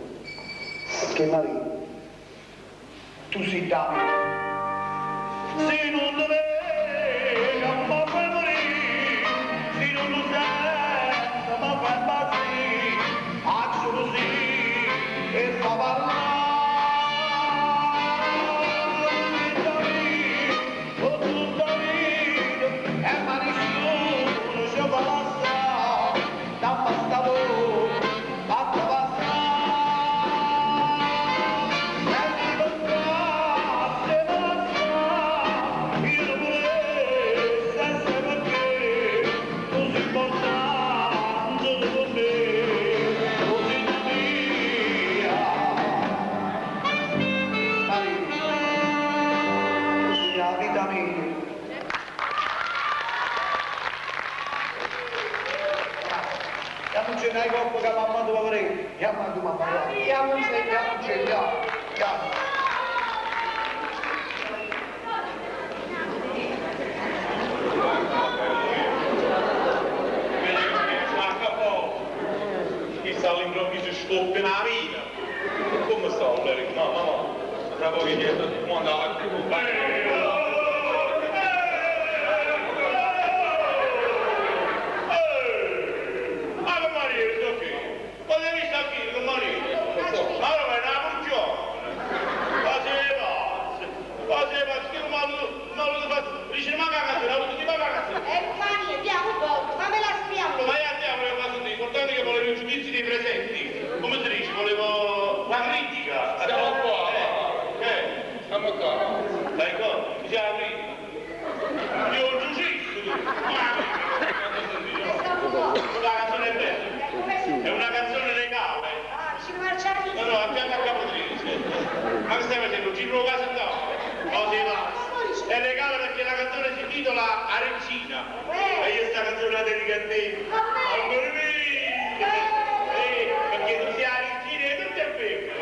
Perché Maria, tu sei da me. Se non dovevi, non mi fai morire. Se non lo sento, mi fai impazzire. Faccio così e fa parlare. Dai coppo che mamma tu avrei, chiama tu mamma. Chiamo un segno. Chiama. Chissà all'improvviso scoppia una vita. Come sto, Lerico? Mamma, tra poco dietro, come andava a giudizi dei presenti, come si dice? Volevo la critica. Stiamo qua. Stiamo qua. Dai qua, mi si apri. Io ho giudizio. La canzone è bella. È una canzone legale. No, no, abbiamo a Capotrese. Ma che stai facendo? Giro lo caso no? No, si va. È legale perché la canzone si intitola Arencina. E io sta canzone la dedico a te. Amore mio. Perché tu sei Arencina e non ti appena.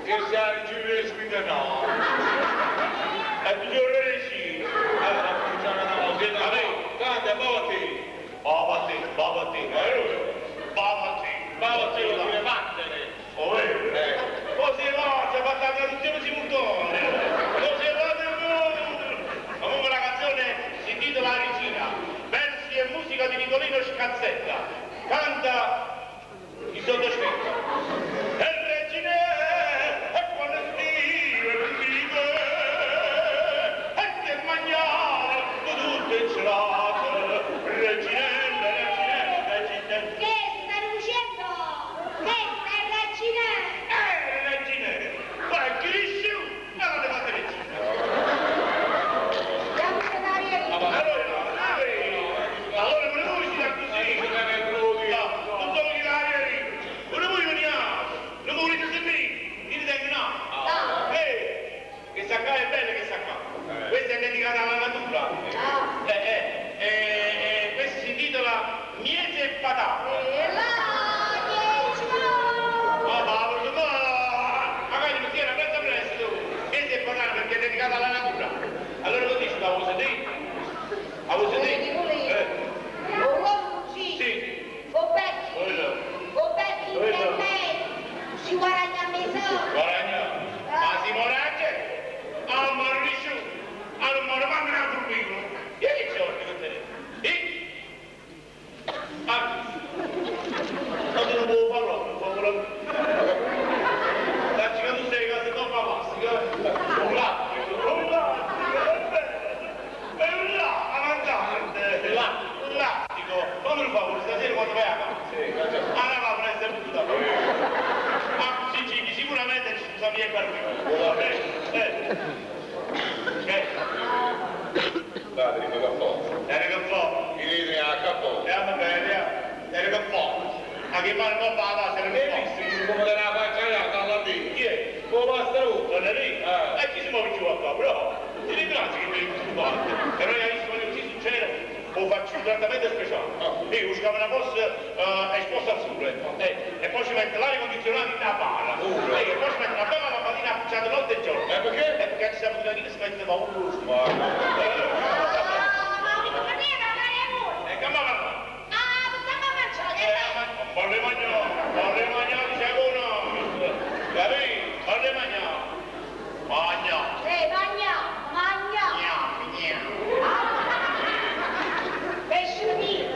Che sei Arencina e squita no. E tu sei Arencina. Allora, vabbè, canta, babati. Babati. Babati, lo deve battere. Oh, così va, c'è fatta la traduzione simultanea. Così va del mondo. Comunque la canzone si intitola Arencina. Versi e musica di Nicolino Scazzetta. Canta il sottoscritto. E regine, e quando scrive l'undico, e che mangiare tutte gelate. Regine. Che stai dicendo? Che stai Regine! Ma che dici? Ma non le fate regine. Allora, pure voi siete così. No, non solo che l'aria. Pure voi veniamo. Non mi volete sentire? Dite che no. Che sta qua è bella che sta qua. Questa è dedicata alla natura. Questa si intitola Miete e patate. Magari mi tiene presto presto. Miete e patate perché è dedicata alla natura. Allora lo dici, la vuoi sentire? La vuoi sentire? Sì. Gobbetti, per me, si guadagna a mezzo. Guadagna. Ma si moraggia? Ah, ma non riesce. Allora, ma non mi altro piccolo. E che c'è oggi con te? Non te lo puedo parlare, non puedo parlare. Dacci che tu sei cose troppo plastica. Un lattico, è un lattico. Come lo fa stasera quando vai a casa? Sì, allora va a prendere tutto da me. Sicuramente mo' fa se ne Hai visto come te la faccia alla fine? Chi è? Come Pastro? Non è lì? E chi si muove più qua, però? Ti ringrazio che mi hai visto parte. E noi hai visto che ci succede? O faccio un trattamento speciale. Io usciamo una cosa esposta al sole e poi ci mette l'aria condizionata in una pala e poi ci mette una bella lampadina appicciata notte e giorno. Perché? Perché ci siamo di che si mette ma un lusso. E che mi parla? Volle mangiare, dicevo no. Capì? Volle mangiare. Magna.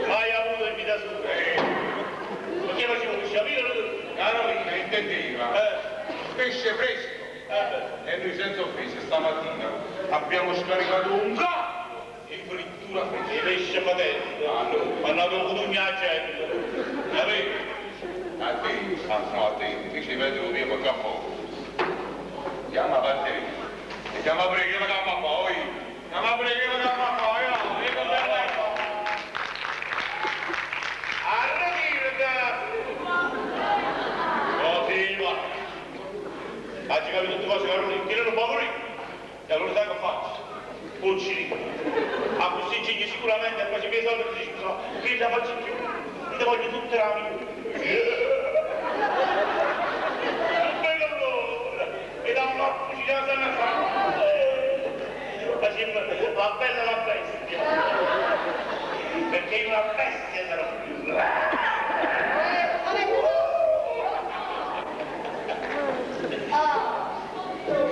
Mai avuto invitazione. Perché facevo un sciamino? Carolina intendeva pesce fresco. E noi senza offese stamattina abbiamo scaricato un gatto in frittura Il fresca. pesce patente. Hanno dovuto un viaggio. Capì? A te, no a te, invece vedo via per campo. Chiama a te. E chiama pure la gamma poi. Chiama pure la gamma poi. Oggi capito tutte cose che non può morire. E allora sai che faccio? Un cirino. A questi gigli sicuramente e poi ci penso che dici, che la faccio più? Ti voglio tutte la mia. Bello allora. E da un po' ci deve stare a fare. La bella la bestia. Perché io una bestia sarò più.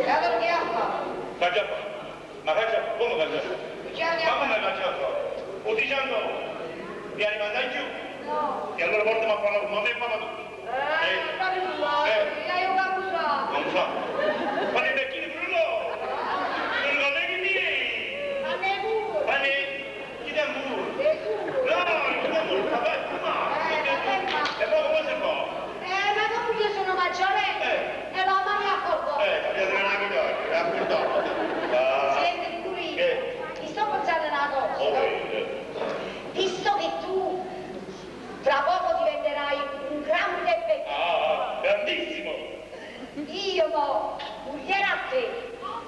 E allora che ha fatto? Cacciato. Ma cacciato? Come cacciato? Ma come cacciato? O dicendo, mi hai mandato giù? No. E allora portami a parlare con me e papà tu. Fare nulla, io ho abusato. Non so. Ma ne becchini pure loro. Sono colleghi miei. Ma ne pure. Ma ne... chi ti ammuro? E tu? No, chi ti ammuro? Vabbè, tu ma. E poi come si fa? Ma dopo io sono maggiorenne e la mamma mi accordò. Capite una cosa, raccontato. Senti pure, ti sto pensando una cosa. Visto che tu tra poco diventerai un grande becchino. Grandissimo. Io mo, moglie a te,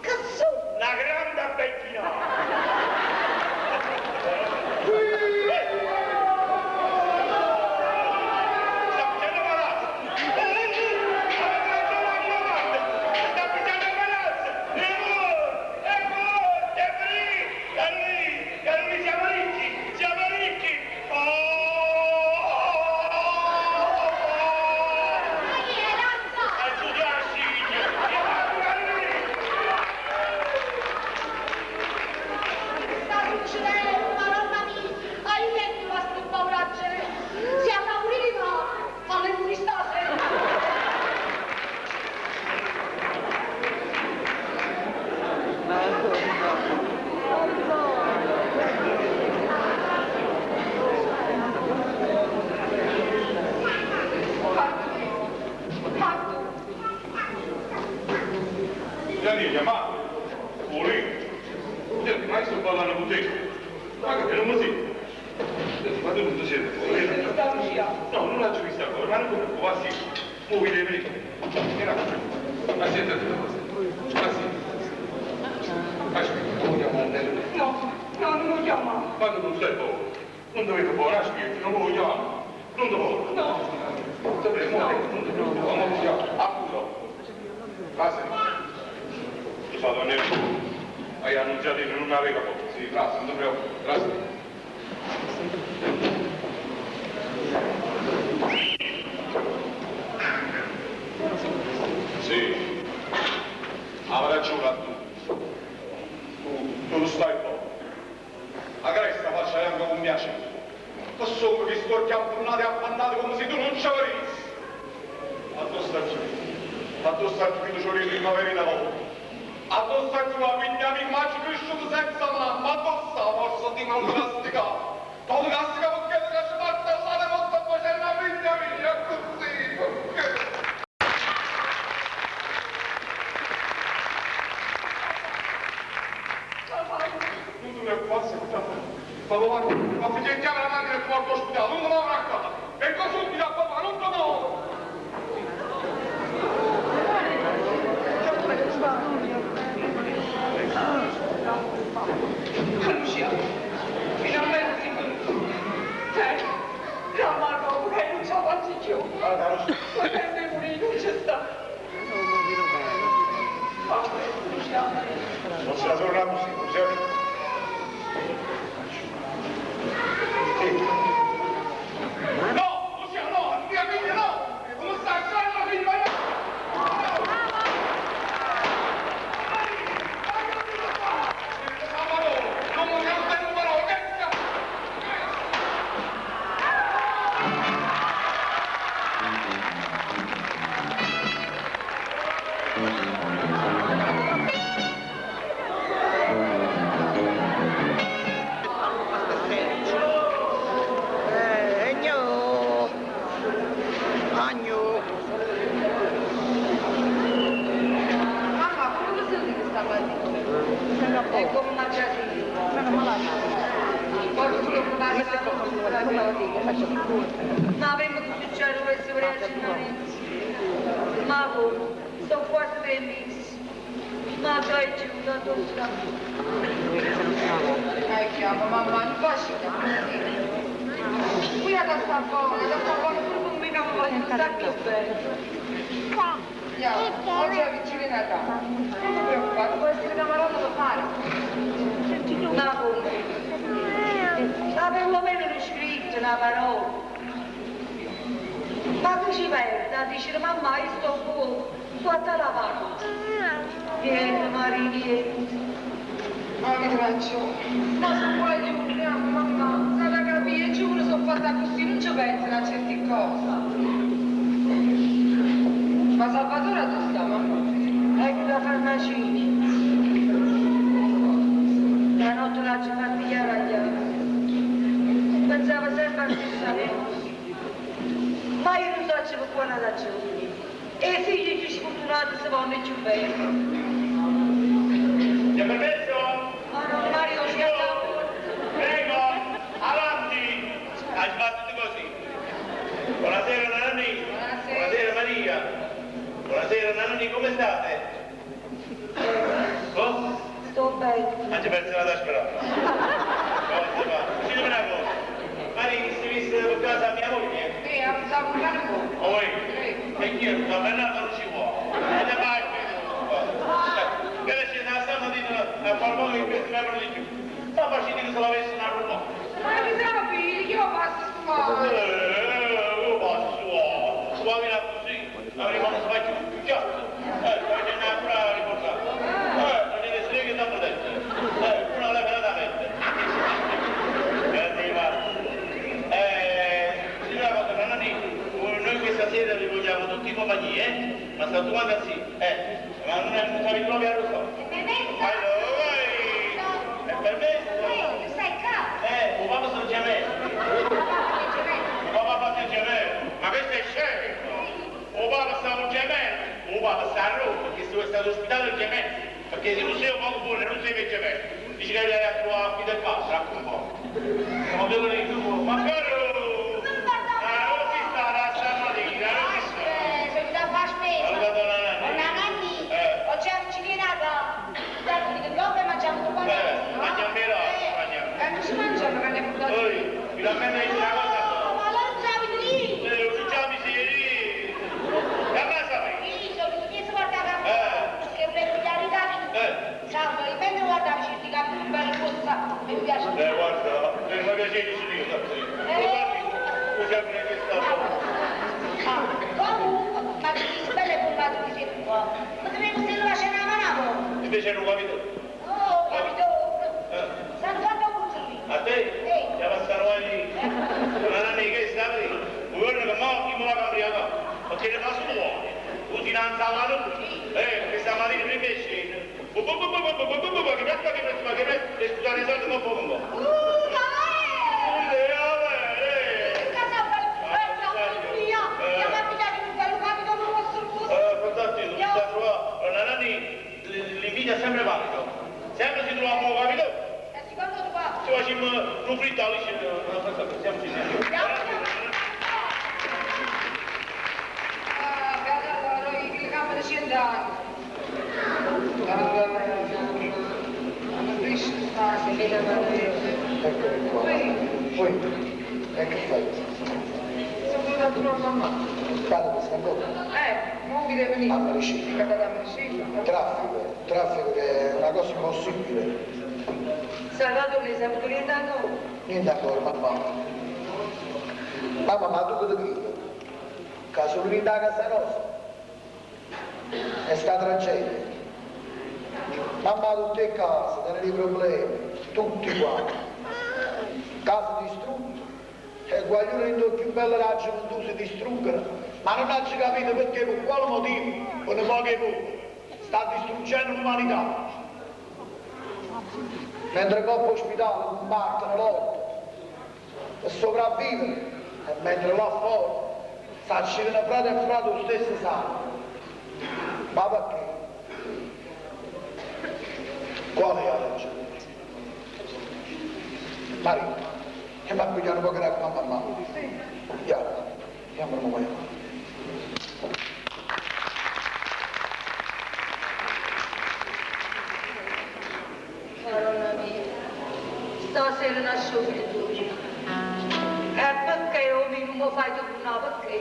che sono? Una grande becchina. Gianni, ma pure, mai sto parlando con te. Ma che non così? Ma tu non ti siete? No, non l'ho vista ancora, ma non ti preoccupare, sì. Muovi le venire. Ma siete una cosa. Ma sì. Aspetta, vogliamo andare? No, non vogliamo. Quando non sei povero, non dovevo buona aspetta, non vogliamo. Non dovevo. No. Dovremmo, non dovevo, non vogliamo. Appunto. Basta. Stato nel hai annunciato che non aveva fatto. Sì, grazie, non dovevo. Grazie. Sì. Aveva ragione tu. Tu lo stai poco. La cresta faccia anche un piacere. Ma sono che storchiamo tornate appannate come se tu non ci avessi. Ma tu stai qui. Ma tu stai qui, tu ci volevi primavera da volta. A tu stai qui, ma vignami immagini cresciuto senza mamma. Ma tu sta, forza di non castigare. Non castigare perché ti lasci martellare, ma sto facendo una vigna mia così. Non ti preoccupare, papà, ma figliettiamo la macchina e porto ospedale, non te la racconta. Vengo subito a papà, non te muovo. È come una ma avremmo tutti il cielo per ma sono quasi 3 mesi, ma dai giù da tutta. Chiama mamma, non faccio così. Qui da sta buona pure con me che mi voglio stare più bene. Oggi è vicino a Natale. Non ti preoccupare, può essere camarota da fare. Ma come? Ma perlomeno l'ho scritto una parola. Ma tu ci perda, dice mamma io sto fuoco, guarda la parte. Niente Maria, niente. Ma che faccio? Ma se vuoi aiutiamo mamma, sai da capire, giuro sono fatta così, non ci penso a certe cose. Ma Salvatore dove sta mamma? Ecco la farmacia. La notte la ci fa pigliare agli altri. Pensava sempre a stessa cosa. Ma io non so per quale ragione. E i figli più sfortunati si vanno più bene. Ti ha permesso? Ma non Mario ci ha dato. Prego, avanti! Hai fatto così. Buonasera Nanni. Buonasera Maria. Buonasera Nanni, come state? Oh? Sto bene. Ma ci perso la tasca. Cosa fa? Uscite una cosa. Maria, si visse per casa a mia moglie? Sì, stavo parlando un po'. Oi, e chi è? Da Bernardo non ci vuole. E da parte. Che ci sta stamattina a far poco che questi membri di più. Ma facete che se l'avesse una roba. Ma mi sapete, io passo sto male. Io passo. Va via così. Avremo uno spaccio. Già. Poi c'è una pura riportata. Non c'è nessuno che sta potente. Una la vera da mente. Grazie, va. Signora cosa, Nanni, noi questa sera vi vogliamo tutti in compagnia, ma sta domanda sì, ma non sapevi proprio a lo so. Allora, vai! È permesso? Tu stai qua? Un papà sono gemelli. Un papà fa il gemello. Ma questo è scemo. Un papà sta un gemello. Un papà sta a Roma, perché se è stato ospitato il gemello. Perché se non sei un poco buono non sei il gemello. Dici che viene a trovare qui del padre, racconta un po'. Siamo venuti in tu, ma caro! Non si sta la stamattina, non si sta. Sono da fare spesa. Saluto la Nanni. Una Nanni, oggi è avvicinata. Dai, che dopo mangiamo un po' di Mangiamo però, mangiamo. Non si mangiano che ne portate. Poi, finalmente hai una cosa. No, ma non sapevi lì. Non già mi sei lì. Che cosa fai? Lì, sono tutti e guardare che volevo pigliare i capi. Salvo, dipende guardare certi capi più belli cosa. Mi piace. Guarda, mi piace di sentire, sapete. Scusa, che sta. Comunque, ma che ti spelle curvato di sé qua. Ma credo se lo lasciano a manavo. Invece non capito. Oh, capito? Stanno fatto un lì. A te? Già passano lì. Non hanno che sta lì. Un giorno che mo' chi me la cambiata? Perché ne passo fuori. Tutti in alzavano. Questa mattina prima è scena. Che scusate i soldi, ma poco un po'. L'invidia è sempre valido. Sempre si trova un po' capito? Se facciamo un fritto siamo ci siamo. Il campo ci andiamo. Poi, e che fai? Sono venuta a trovare mamma. Parla questa cosa. Non mi deve venire. A Maricina. Traffico che è una cosa impossibile. Salvatore, siamo orientati? Niente ancora, mamma. Mamma, ma tu che ti grido? Che sono venuta a casa nostra. È sta tragedia. Mamma, tutte le case, hanno dei problemi, tutti quanti. Case distrutte. E guaglione in più belle raggi non tu si distruggono. Ma non hai capito perché, per quale motivo, con poche poche. sta distruggendo l'umanità. Mentre Coppa Ospitale combattono lotte per sopravvivere, e mentre là fuori sta scendendo frate e frate lo stesso sangue. Ma perché? Qual è la ragione? Marina, che mi ha pigliato un po' grave con mamma. Andiamo a muovere. Madonna mia, stasera non scioglie tu. E perché non mi fai tornare? Perché?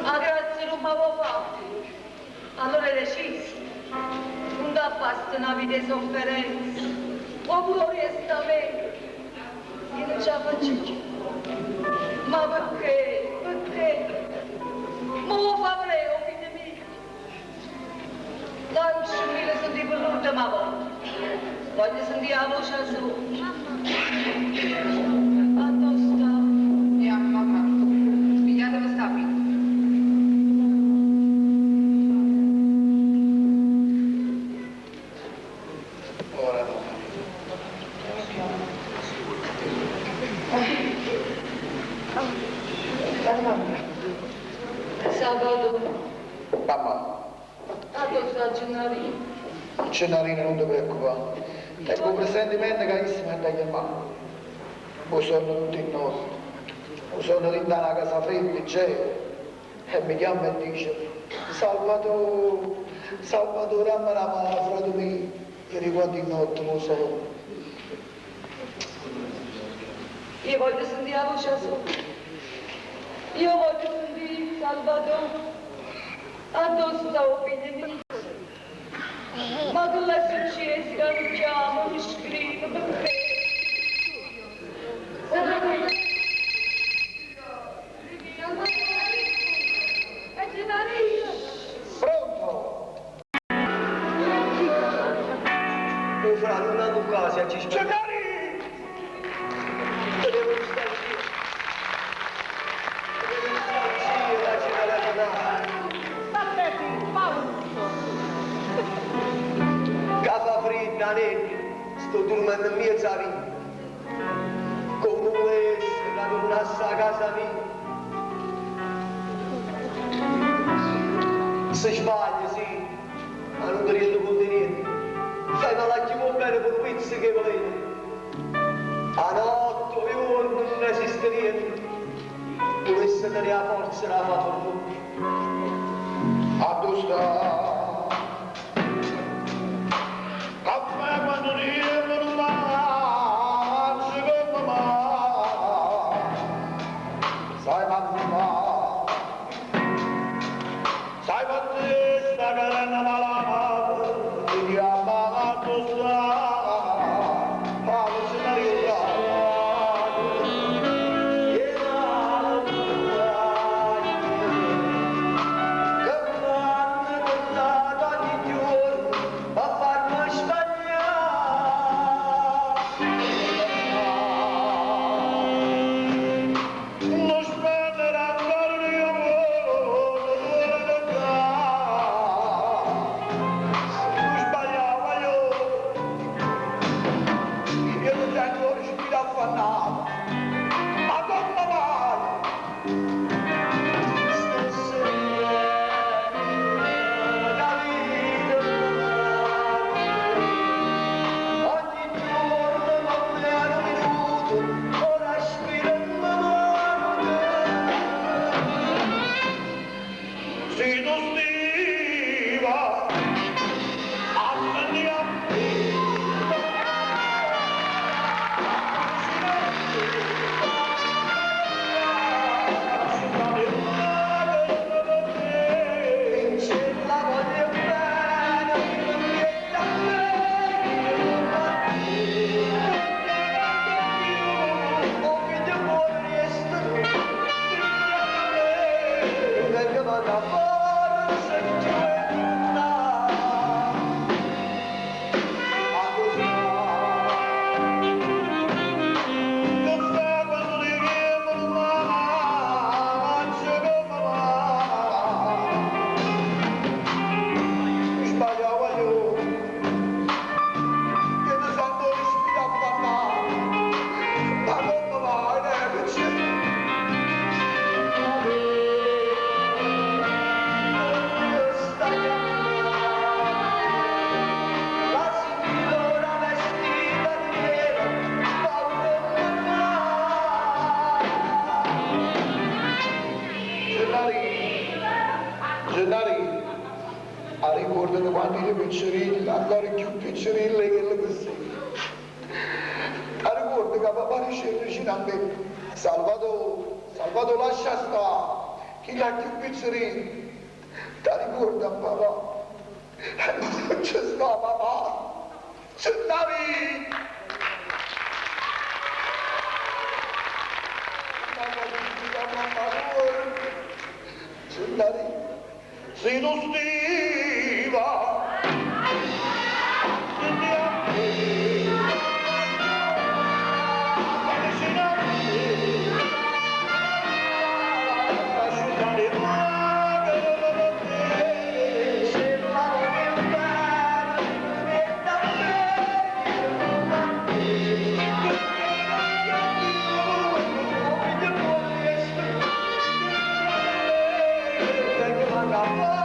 Ma grazie non mi avevo fatto. Allora hai deciso. Non ti basta una vita di sofferenza. Oppure resta meglio. Io non ce la faccio più. Ma perché? Perché? Ma lo farei, figlio mio. Lanciami sentire per l'ultima volta. Voglio sentire la voce sua. Quando sta? Mamma, spiegate dove sta qui. Ora no. Salvatore, Mamma, tanto sta Gennarino. Gennarino non ti preoccupare. Tengo un presentimento carissimo e dagli mano. Poi sono tutti in nostro. Sono in una casa fredda, c'è. E mi chiama e dice, Salvatore, Salvatore, amma la mano, frate mio. Ieri quando in notte lo so. Io voglio sentire la voce sua. Io voglio sentire Salvatore. Addosso sta figlio mio. Ma che l'è successo? Mi chiama, mi scrive, perché? È Gennarino! Pronto? Mio frate, non hanno quasi a ci spiegare. Gennarino! Devo stare qui. Devo stare qui la generalità. Cava fredda, nene, sto dormendo in mezzo a vita. Come volessi da tornarsi a casa mia. Se sbagli, sì, ma non ti rendo conto di niente. Sai, ma la chiamo bene per un pizzo che volete. A notte, io non esiste niente. Volesse tenere la forza la fa fortuna. A tu sta. Caffè quando io non mangio come mai. Sai mamma, sai quante sta carena malata, ti chiama a tu sta. Quando si ne Venga, vada, fora, se tu Gennari, a ricordo di quando eri piccerilla, ancora più piccerilla che le così. A ricordo che papà diceva vicino a me, Salvatore lascia stare, chi l'ha più piccerilla. Ti ricordo papà, non c'è sta papà, Gennari! Gennari, sei tu stiva, Thank you.